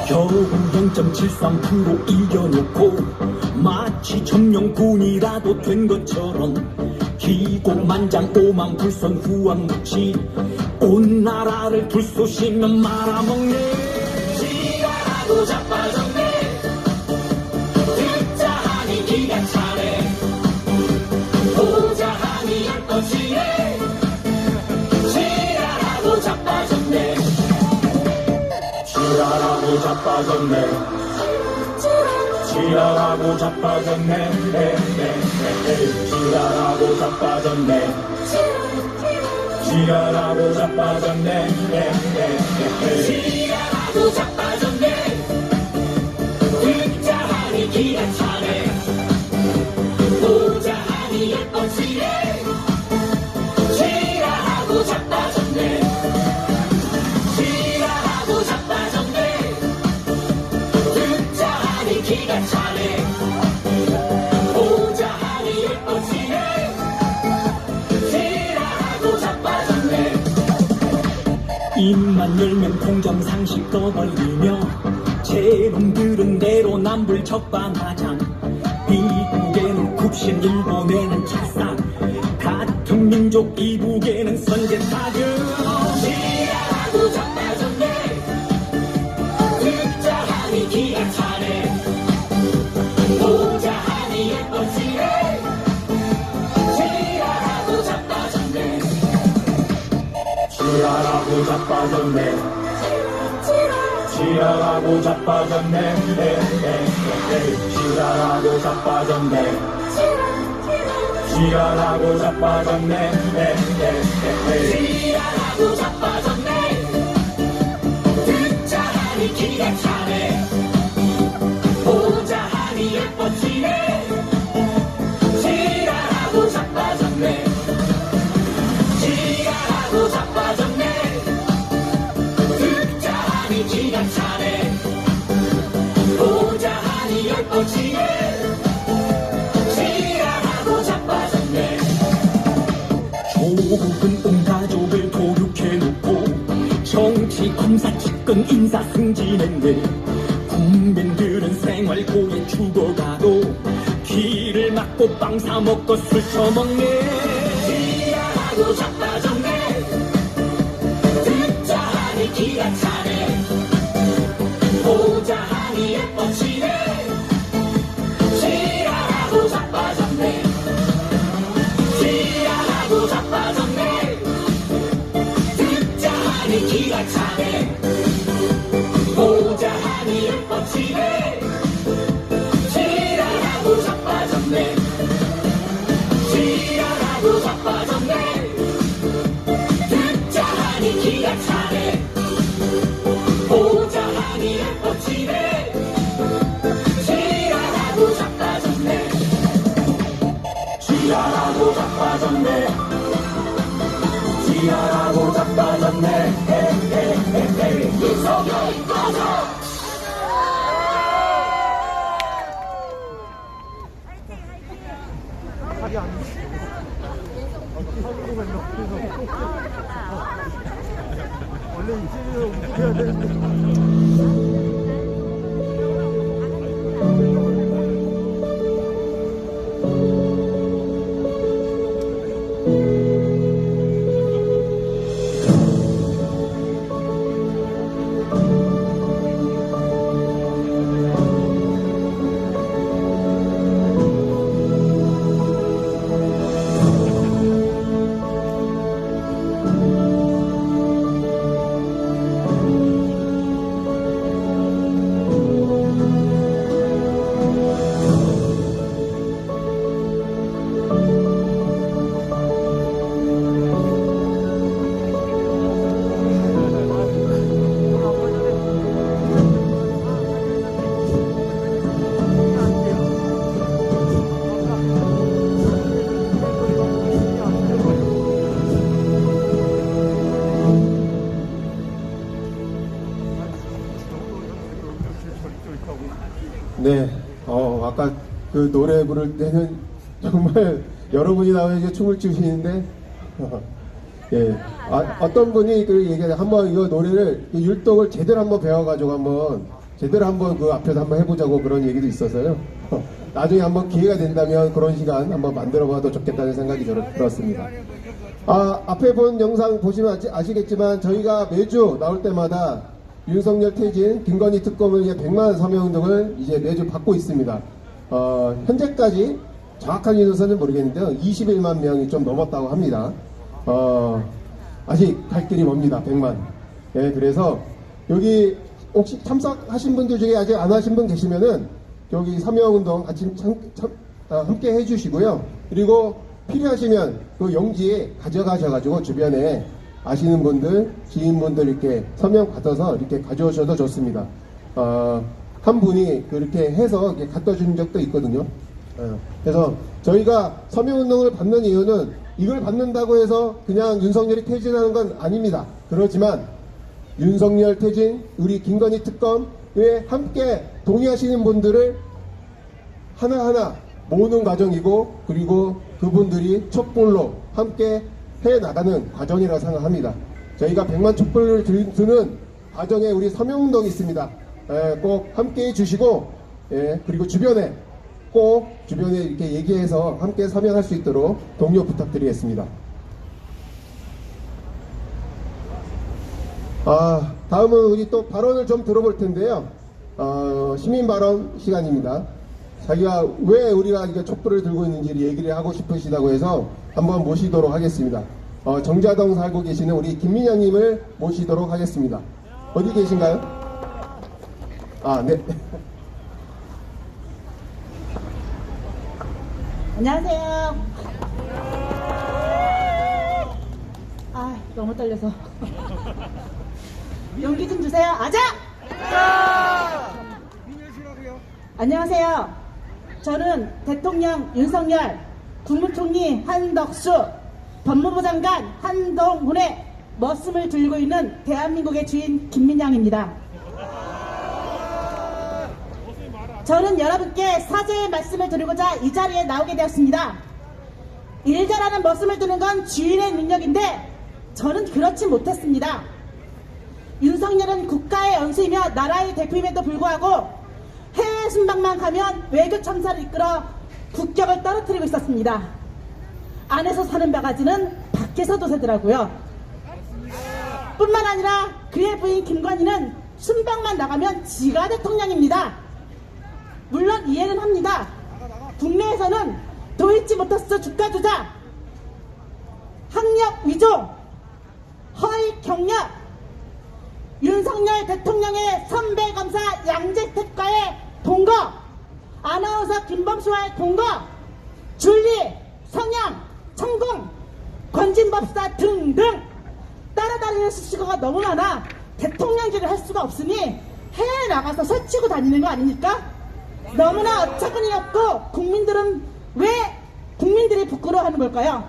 겨우 0.73% 이겨놓고 마치 점령군이라도 된 것처럼 기고만장 오만 불선 후왕무치 온 나라를 불쏘시면 말아먹네.
지랄하고 자빠졌네. 듣자 하니 기가 차네. 보자 하니 열뻗치네. 지랄하고 자빠졌네.
지랄하고 자빠졌네, 지랄하고 자빠졌네, 지랄하고 자빠졌네, 지랄하고 자빠졌네,
지랄하고 자빠졌네. 듣자 하니 기가 차네. 보자 하니 열뻗치네. 지랄하고 자빠졌네. 지랄하고 자빠졌네. 듣자 하니 기가 차네. 보자 하니 열뻗치네. 지랄하고 자빠졌네.
입만 열면 통정 상식 떠벌리며 제놈들은 대로 남불 적반하장. 미국에는 굽신, 일본에는 찰싹. 같은 민족 이북에는 선제타격.
지랄하고 자빠졌네. 듣자 하니 기가 차네. 보자 하니 열뻗치네. 지랄하고 자빠졌네.
지랄하고 지랄하고 자빠졌네 지랄하고 자빠졌네 지랄하고 자빠졌네 지랄하고 자빠졌네
지랄하고 자빠졌네 듣자 하니 기가 차네 보자 하니 예뻐지네 지랄하고 자빠졌네 지랄하고 자빠졌네 듣자 하니 기가 차네 보자 하니 예뻐지네 지랄하고 자빠졌네
조국은 온 가족을 도륙해놓고 정치 검사 측근 인사 승진했네 국민들은 생활고에 죽어가도 길을 막고 빵 사먹고 술 처먹네
지랄하고 자빠졌네 듣자 하니 기가 차네 보자 하니 예뻐지네 지랄하고 자빠졌네 지랄하고 자빠졌네 듣자 하니 기가 차네 보자 하니 예뻐지네 지랄하고 자빠졌네 지랄하고 자빠졌네 듣자 하니 기가 차네 보자 하니 예뻐지네 지랄하고 자빠졌네
지랄하고 자빠졌네 지랄하고 자빠졌네
이석영이 꺼져
원래 이쪽에 움직여야 되는데.
네, 아까 그 노래 부를 때는 정말 여러분이 나와서 이제 춤을 추시는데, 예, 어떤 분이 그 얘기해 한번 이 노래를 율동을 제대로 한번 배워가지고 제대로 한번 그 앞에서 한번 해보자고 그런 얘기도 있어서요. 나중에 한번 기회가 된다면 그런 시간 한번 만들어봐도 좋겠다는 생각이 들었습니다. 앞에 본 영상 보시면 아시겠지만 저희가 매주 나올 때마다 윤석열 퇴진, 김건희 특검을 위해 100만 서명운동을 이제 매주 받고 있습니다. 현재까지 정확한 인수는 모르겠는데요. 21만 명이 좀 넘었다고 합니다. 아직 갈 길이 멉니다. 100만. 예, 그래서 여기 혹시 참석하신 분들 중에 아직 안 하신 분 계시면은 여기 서명운동 같이 함께 해주시고요. 그리고 필요하시면 그 용지에 가져가셔가지고 주변에 아시는 분들, 지인분들 이렇게 서명 받아서 이렇게 가져오셔도 좋습니다. 한 분이 그렇게 해서 이렇게 갖다 준 적도 있거든요. 그래서 저희가 서명운동을 받는 이유는 이걸 받는다고 해서 그냥 윤석열이 퇴진하는 건 아닙니다. 그렇지만 윤석열 퇴진, 우리 김건희 특검에 함께 동의하시는 분들을 하나하나 모으는 과정이고, 그리고 그분들이 촛불로 함께 해나가는 과정이라고 생각합니다. 저희가 100만 촛불을 드는 과정에 우리 서명운동이 있습니다. 꼭 함께 해주시고, 그리고 주변에 이렇게 얘기해서 함께 서명할 수 있도록 동료 부탁드리겠습니다. 다음은 우리 또 발언을 좀 들어볼 텐데요. 시민 발언 시간입니다. 자기가 왜 우리가 이게 촛불을 들고 있는지 얘기를 하고 싶으시다고 해서 한번 모시도록 하겠습니다. 정자동 살고 계시는 우리 김민영님을 모시도록 하겠습니다. 어디 계신가요? 아, 네.
안녕하세요. 아, 너무 떨려서. 용기 좀 주세요. 아자! 안녕하세요. 저는 대통령 윤석열, 국무총리 한덕수, 법무부 장관 한동훈의 머슴을 들고 있는 대한민국의 주인 김민영입니다. 저는 여러분께 사죄의 말씀을 드리고자 이 자리에 나오게 되었습니다. 일 잘하는 머슴을 두는 건 주인의 능력인데 저는 그렇지 못했습니다. 윤석열은 국가의 연수이며 나라의 대표임에도 불구하고 해외 순방만 가면 외교 참사를 이끌어 국격을 떨어뜨리고 있었습니다. 안에서 사는 바가지는 밖에서도 새더라고요. 뿐만 아니라 그의 부인 김건희는 순방만 나가면 지가 대통령입니다. 물론 이해는 합니다. 국내에서는 도이치모터스 주가 조작, 학력 위조, 허위 경력, 윤석열 대통령의 선배 검사 양재택과의 동거, 아나운서 김범수와의 동거, 줄리, 성형, 천공, 권진법사 등등 따라다니는 수식어가 너무 많아 대통령직을 할 수가 없으니 해외에 나가서 설치고 다니는 거 아닙니까? 너무나 어처구니 없고 국민들은 왜 국민들이 부끄러워하는 걸까요?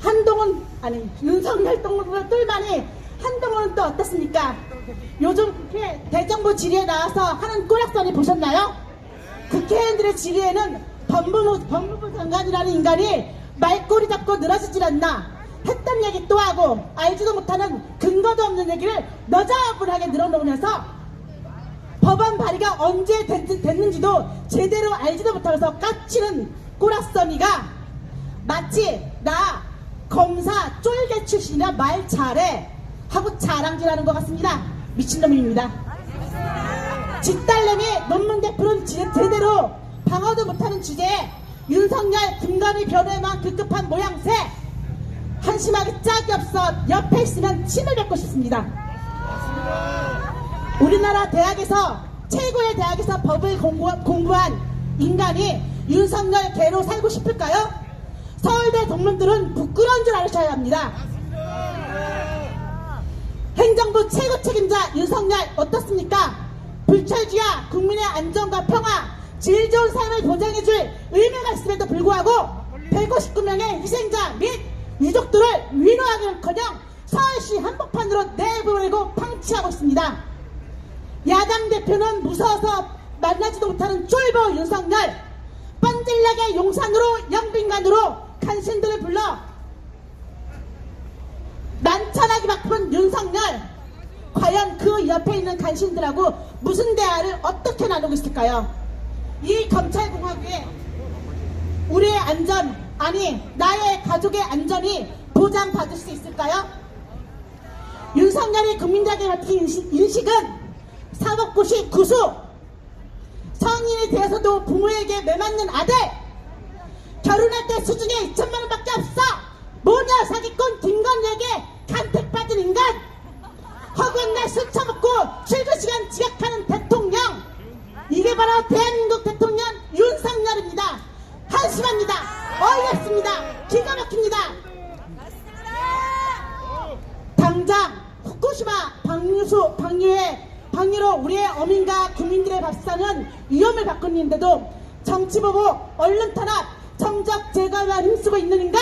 한동훈, 아니 윤석열 동물을 뚫다니 한동훈은 또 어떻습니까? 요즘 국회 대정부 질의에 나와서 하는 꼬락서리 보셨나요? 국회의원들의 질의에는 법무부 장관이라는 인간이 말꼬리 잡고 늘어지질 않나 했던 얘기 또 하고 알지도 못하는 근거도 없는 얘기를 너저분하게 늘어놓으면서 법안 발의가 언제 됐는지도 제대로 알지도 못하면서 까치는 꼬락서니가 마치 나 검사 쫄개 출신이라 말 잘해 하고 자랑질하는 것 같습니다. 미친놈입니다. 지딸내미 논문 대표는 제대로 방어도 못하는 주제에 윤석열 김건희 변호에만 급급한 모양새 한심하게 짝이 없어 옆에 있으면 침을 뱉고 싶습니다. 우리나라 대학에서 최고의 대학에서 법을 공부한 인간이 윤석열 개로 살고 싶을까요? 서울대 동문들은 부끄러운 줄 알으셔야 합니다. 행정부 최고 책임자 윤석열 어떻습니까? 불철주야 국민의 안전과 평화, 질 좋은 삶을 보장해줄 의무가 있음에도 불구하고 159명의 희생자 및 유족들을 위로하기는커녕 서울시 한복판으로 내보내고 방치하고 있습니다. 야당 대표는 무서워서 만나지도 못하는 쫄보 윤석열, 뻔질나게 용산으로 영빈관으로 간신들을 불러 난천하기 바쁜 윤석열, 과연 그 옆에 있는 간신들하고 무슨 대화를 어떻게 나누고 있을까요? 이 검찰공화국에 우리의 안전, 아니 나의 가족의 안전이 보장받을 수 있을까요? 윤석열이 국민들에게 맡긴 인식은 사법고시 구수, 성인이 되어서도 부모에게 매맞는 아들, 결혼할 때 수중에 2천만 원밖에 없어 모녀 사기꾼 김건희에게 간택받은 인간, 허구한 날 술 처먹고 출근 시간 지각하는 대통령, 이게 바로 대한민국 대통령 윤석열입니다. 한심합니다. 어이없습니다. 기가 막힙니다. 당장 후쿠시마 방류로 우리의 어민과 국민들의 밥상은 위험을 받고 있는데도 정치 보고 언론 탄압, 정적 제거만 힘쓰고 있는 인간,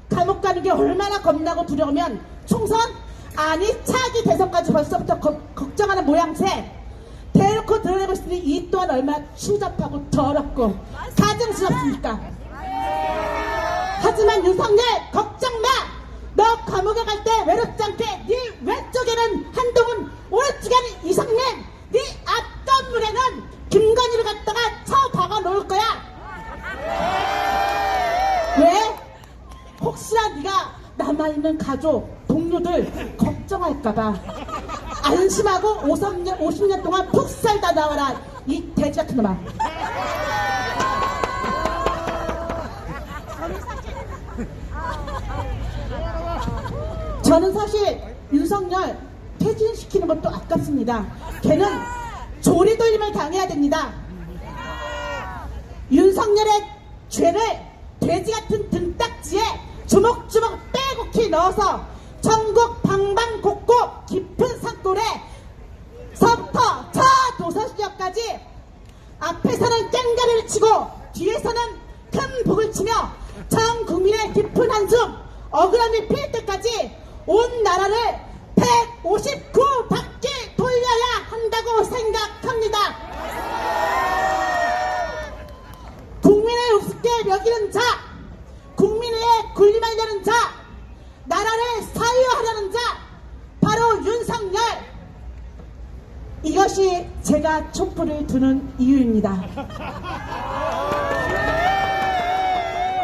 감옥 가는 게 얼마나 겁나고 두려우면 총선? 아니 차기 대선까지 벌써부터 걱정하는 모양새, 대놓고 드러내고 있으니 이 또한 얼마나 추잡하고 더럽고 가증스럽습니까? 하지만 윤석열 걱정 마! 너 감옥에 갈 때 외롭지 않게 네 왼쪽에는 한동훈, 오른쪽에는 이상민, 네 앞건물에는 김건희를 갖다가 쳐박아 놓을 거야. 왜? 혹시나 네가 남아있는 가족, 동료들 걱정할까봐 안심하고 50년 동안 푹 살다 나와라, 이 돼지 같은 놈아. 저는 사실 윤석열 퇴진시키는 것도 아깝습니다. 걔는 조리돌림을 당해야 됩니다. 윤석열의 죄를 돼지 같은 등딱지에 주먹주먹 빼곡히 넣어서 전국 방방곡곡 깊은 산골에서부터 저 도서지역까지 앞에서는 깽가리를 치고 뒤에서는 큰 북을 치며 전 국민의 깊은 한숨 억울함이 필 때까지 온 나라를 159바퀴 돌려야 한다고 생각합니다. 국민을 우습게 여기는 자, 국민의 군림하려는 자, 나라를 사유하려는 자, 바로 윤석열. 이것이 제가 촛불을 두는 이유입니다.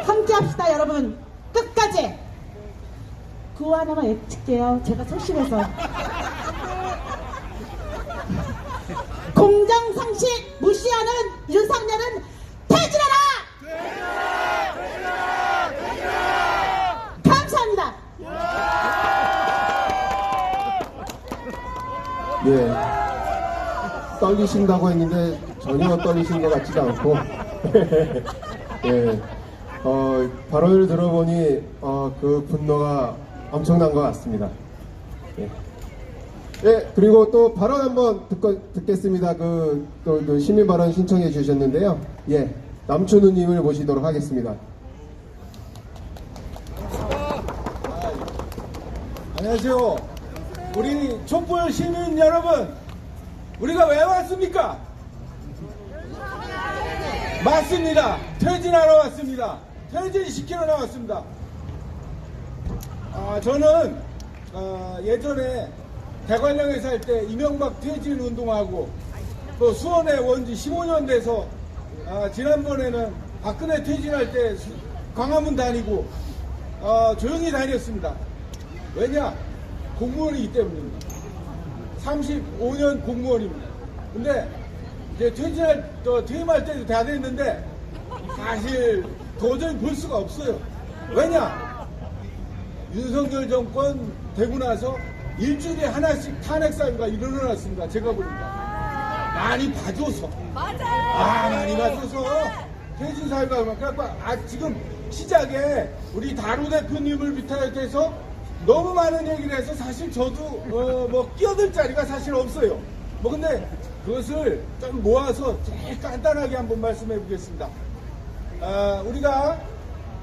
함께 합시다, 여러분. 끝까지. 구호 하나만 외칠게요. 제가 소심해서. 공정상식 무시하는 윤석열은 퇴진하라! 감사합니다.
예. 떨리신다고 했는데 전혀 떨리신 것 같지도 않고 예. 발언을 들어보니 그 분노가 엄청난 것 같습니다. 예. 예, 그리고 또 발언 한번 듣겠습니다. 또 시민 발언 신청해 주셨는데요. 예, 남춘우님을 모시도록 하겠습니다.
안녕하세요. 우리 촛불 시민 여러분, 우리가 왜 왔습니까? 맞습니다. 퇴진하러 왔습니다. 퇴진시키러 나왔습니다. 저는 예전에 대관령에 살 때 이명박 퇴진 운동하고 또 수원에 원지 15년 돼서 지난번에는 박근혜 퇴진할 때 광화문 다니고 조용히 다녔습니다. 왜냐? 공무원이기 때문입니다. 35년 공무원입니다. 근데 이제 퇴임할 때도 다 됐는데 사실 도저히 볼 수가 없어요. 왜냐? 윤석열 정권 되고 나서 일주일에 하나씩 탄핵 사유가 일어났습니다. 제가 보니까 많이 봐줘서 많이 봐줘서 퇴진 사유가 그래갖고 지금 시작에 우리 다루 대표님을 비롯해서 너무 많은 얘기를 해서 사실 저도 뭐 끼어들 자리가 사실 없어요. 근데 그것을 좀 모아서 제일 간단하게 한번 말씀해 보겠습니다. 우리가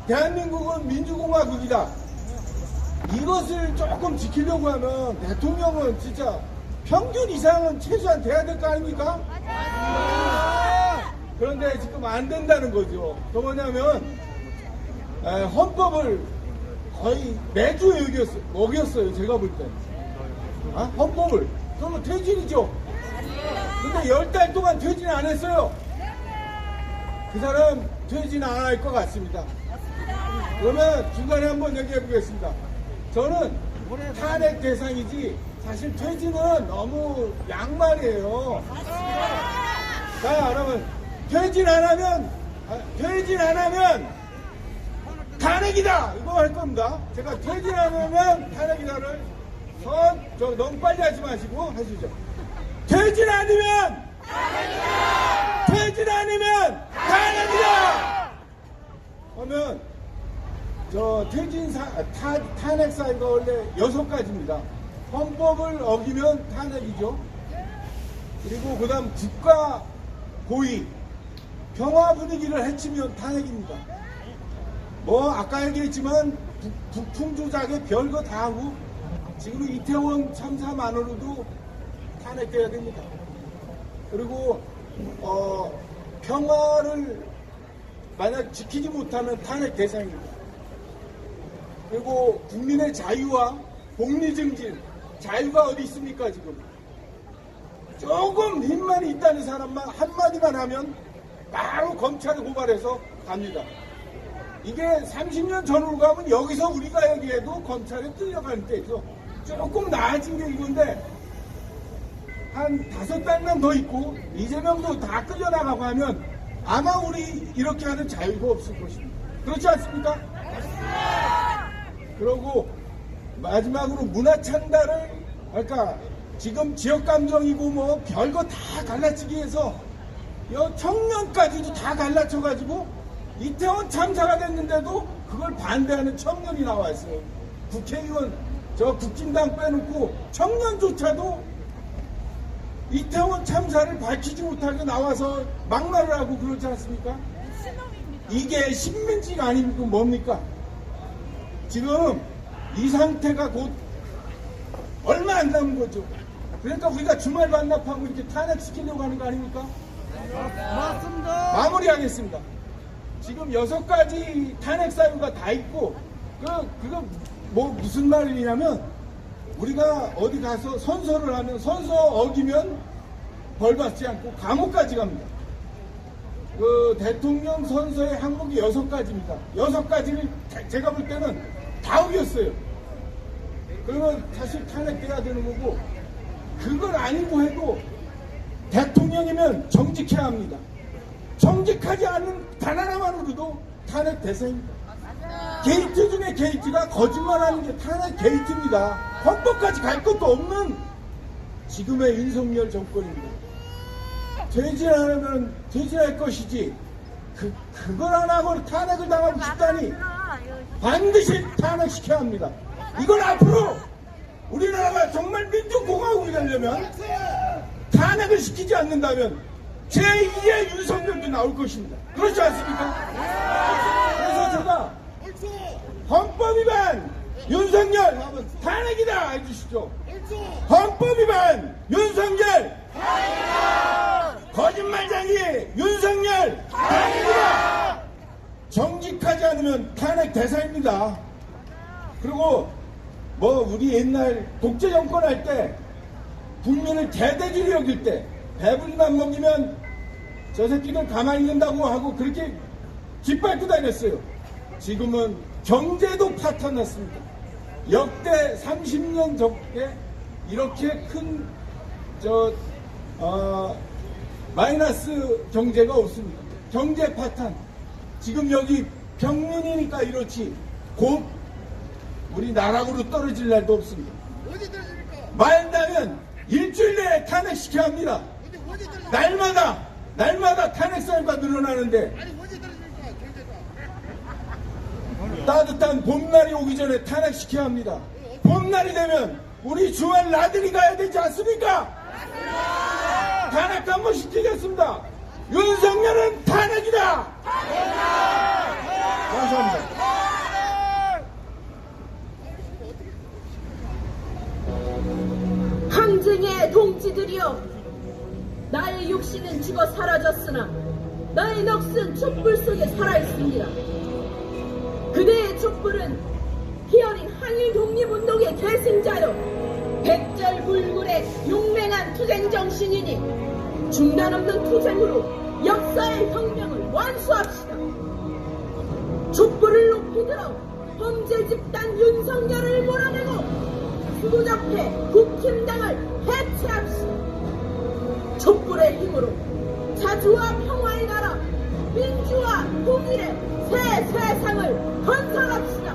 대한민국은 민주공화국이다. 이것을 조금 지키려고 하면 대통령은 진짜 평균 이상은 최소한 돼야 될 거 아닙니까? 그런데 지금 안 된다는 거죠. 또 뭐냐면 헌법을 거의 매주 어겼어요. 제가 볼 때. 헌법을. 그러면 퇴진이죠. 근데 10달 동안 퇴진 안 했어요. 그 사람 퇴진 안 할 것 같습니다. 그러면 중간에 한번 얘기해 보겠습니다. 저는 탄핵 대상이지 사실 퇴진은 너무 양말이에요. 자, 여러분 퇴진 안 하면 탄핵이다! 이거 할 겁니다. 제가 퇴진 안 하면 탄핵이다를 너무 빨리 하지 마시고 하시죠. 퇴진 아니면 탄핵이다! 퇴진 아니면 탄핵이다! 그러면 탄핵 사유가 원래 6가지입니다. 헌법을 어기면 탄핵이죠. 그리고 그 다음 국가 고의, 평화 분위기를 해치면 탄핵입니다. 아까 얘기했지만 북풍 조작에 별거 다 하고 지금 이태원 참사만으로도 탄핵돼야 됩니다. 그리고 평화를 만약 지키지 못하면 탄핵 대상입니다. 그리고 국민의 자유와 복리 증진, 자유가 어디 있습니까 지금? 조금 힘만 있다는 사람만 한마디만 하면 바로 검찰에 고발해서 갑니다. 이게 30년 전으로 가면 여기서 우리가 얘기해도 검찰에 끌려갈 때죠. 조금 나아진 게 이건데 한 5달만 더 있고 이재명도 다 끌려나가고 하면 아마 우리 이렇게 하는 자유가 없을 것입니다. 그렇지 않습니까? 그러고 마지막으로 문화창달을, 그러니까 지금 지역감정이고 뭐 별거 다 갈라치기 해서 청년까지도 다 갈라쳐가지고 이태원 참사가 됐는데도 그걸 반대하는 청년이 나와 있어요. 국회의원, 국진당 빼놓고 청년조차도 이태원 참사를 밝히지 못하게 나와서 막말을 하고 그러지 않습니까? 이게 식민지가 아닙니까? 뭡니까? 지금 이 상태가 곧 얼마 안 남은 거죠. 그러니까 우리가 주말 반납하고 이렇게 탄핵시키려고 하는 거 아닙니까? 맞습니다. 마무리하겠습니다. 지금 6가지 탄핵 사유가 다 있고, 그거 뭐 무슨 말이냐면, 우리가 어디 가서 선서를 하면 선서 어기면 벌 받지 않고 감옥까지 갑니다. 대통령 선서의 항목이 6가지입니다. 6가지를 제가 볼 때는 다 어겼어요. 그러면 사실 탄핵돼야 되는 거고, 그걸 아니고 해도 대통령이면 정직해야 합니다. 정직하지 않은 단 하나만으로도 탄핵 대상입니다. 게이트 중에 게이트가 거짓말하는 게 탄핵 게이트입니다. 헌법까지 갈 것도 없는 지금의 윤석열 정권입니다. 퇴진하면 퇴진할 것이지 그걸 안 하고 탄핵을 당하고 싶다니 반드시 탄핵시켜야 합니다. 이걸 앞으로 우리나라가 정말 민주공화국이 되려면 탄핵을 시키지 않는다면 제2의 윤석열도 나올 것입니다. 그렇지 않습니까? 그래서 제가 헌법 위반 윤석열 탄핵이다 해주시죠. 헌법 위반 윤석열 거짓말쟁이 윤석열 탄핵이다. 정직하지 않으면 탄핵 대상입니다. 그리고 뭐 우리 옛날 독재 정권 할 때 국민을 대대주의 여길 때 배불리만 먹이면 저 새끼들 가만히 있는다고 하고 그렇게 깃밟고 다녔어요. 지금은 경제도 파탄났습니다. 역대 30년 적게 이렇게 큰 마이너스 경제가 없습니다. 경제 파탄. 지금 여기 평년이니까 이렇지 곧 우리 나락으로 떨어질 날도 없습니다. 말다면 일주일 내에 탄핵시켜야 합니다. 날마다 탄핵 사유가 늘어나는데 따뜻한 봄날이 오기 전에 탄핵시켜야 합니다. 봄날이 되면 우리 주말 나들이 가야 되지 않습니까? 탄핵 한번 시키겠습니다. 윤석열은 탄핵이다. 감사합니다.
항쟁의 동지들이여, 나의 육신은 죽어 사라졌으나 나의 넋은 촛불 속에 살아있습니다. 그대의 촛불은 희열인 항일 독립운동의 계승자요, 백절불굴의 용맹한 투쟁정신이니 중단 없는 투쟁으로 역사의 혁명을 완수합시다. 촛불을 높이 들어 범죄 집단 윤석열을 몰아내고 수도적폐 국힘당을 해체합시다. 촛불의 힘으로 자주와 평화의 나라, 민주와 통일의 새 세상을 건설합시다.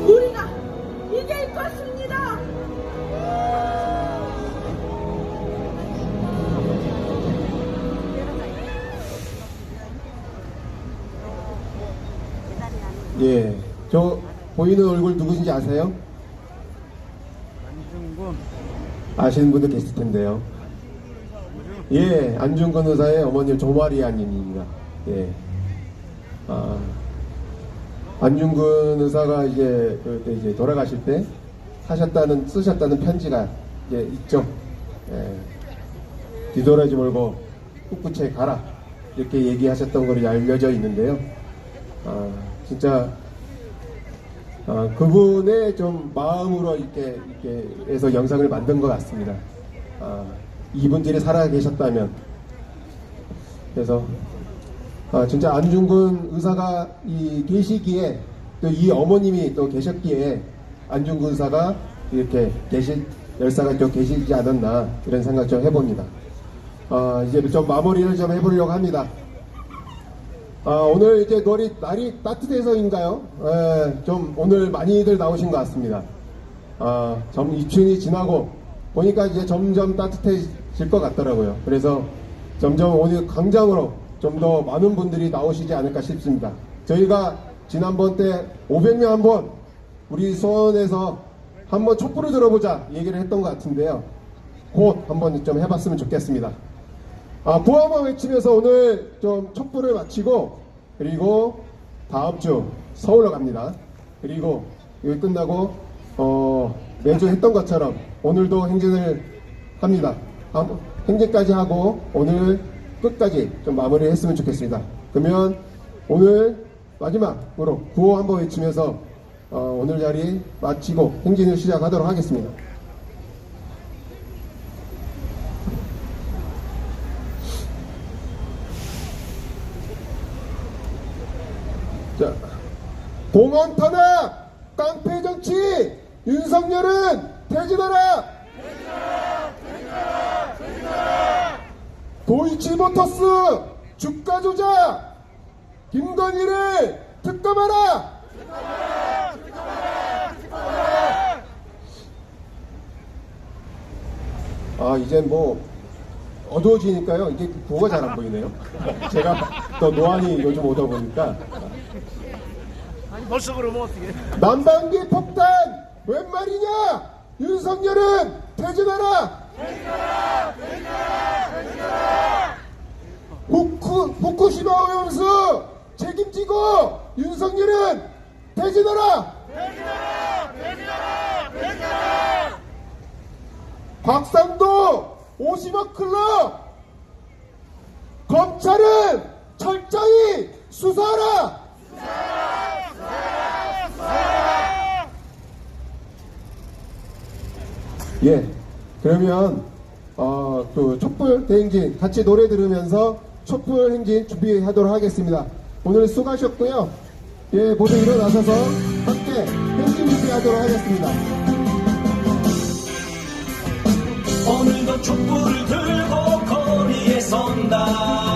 우리가 이길 것입니다.
예, 저 보이는 얼굴 누구신지 아세요? 아시는 분들 계실 텐데요. 예, 안중근 의사의 어머니 조마리아님입니다. 예. 안중근 의사가 그때 이제 돌아가실 때 쓰셨다는 편지가 이제 있죠. 예. 뒤돌아지 말고 꿋꿋이 가라. 이렇게 얘기하셨던 걸로 알려져 있는데요. 진짜, 그분의 좀 마음으로 이렇게 해서 영상을 만든 것 같습니다. 이분들이 살아계셨다면. 그래서, 진짜 안중근 의사가 계시기에, 또 이 어머님이 또 계셨기에, 안중근 의사가 이렇게 열사가 또 계시지 않았나, 이런 생각 좀 해봅니다. 이제 좀 마무리를 좀 해보려고 합니다. 오늘 이제 날이 따뜻해서인가요? 좀 오늘 많이들 나오신 것 같습니다. 좀 입춘이 지나고 보니까 이제 점점 따뜻해질 것 같더라고요. 그래서 점점 오늘 광장으로 좀 더 많은 분들이 나오시지 않을까 싶습니다. 저희가 지난번 때 500명 한번 우리 수원에서 한번 촛불을 들어보자 얘기를 했던 것 같은데요. 곧 한번 좀 해봤으면 좋겠습니다. 구호만 외치면서 오늘 좀 촛불을 마치고 그리고 다음 주 서울로 갑니다. 그리고 여기 끝나고 매주 했던 것처럼 오늘도 행진을 합니다. 행진까지 하고 오늘 끝까지 좀 마무리를 했으면 좋겠습니다. 그러면 오늘 마지막으로 구호 한번 외치면서 오늘 자리 마치고 행진을 시작하도록 하겠습니다. 자, 공원 탄압, 깡패 정치, 윤석열은 퇴진하라! 도이치모터스 주가 조작, 김건희를 특검하라! 이젠 뭐 어두워지니까요. 이게 구호가 잘 안 보이네요. 제가 더 노안이 요즘 오다 보니까.
벌써 그러면 어떻게?
난방기 폭탄 웬 말이냐? 윤석열은 퇴진하라! 후쿠시마 오염수 책임지고 윤석열은 퇴진하라! 박상도 50억 클럽 검찰은 철저히 수사하라! 예, 그러면 또 촛불 대행진 같이 노래 들으면서 촛불 행진 준비하도록 하겠습니다. 오늘 수고하셨고요. 예, 모두 일어나셔서 함께 행진 준비하도록 하겠습니다.
오늘도 촛불을 들고 거리에 선다.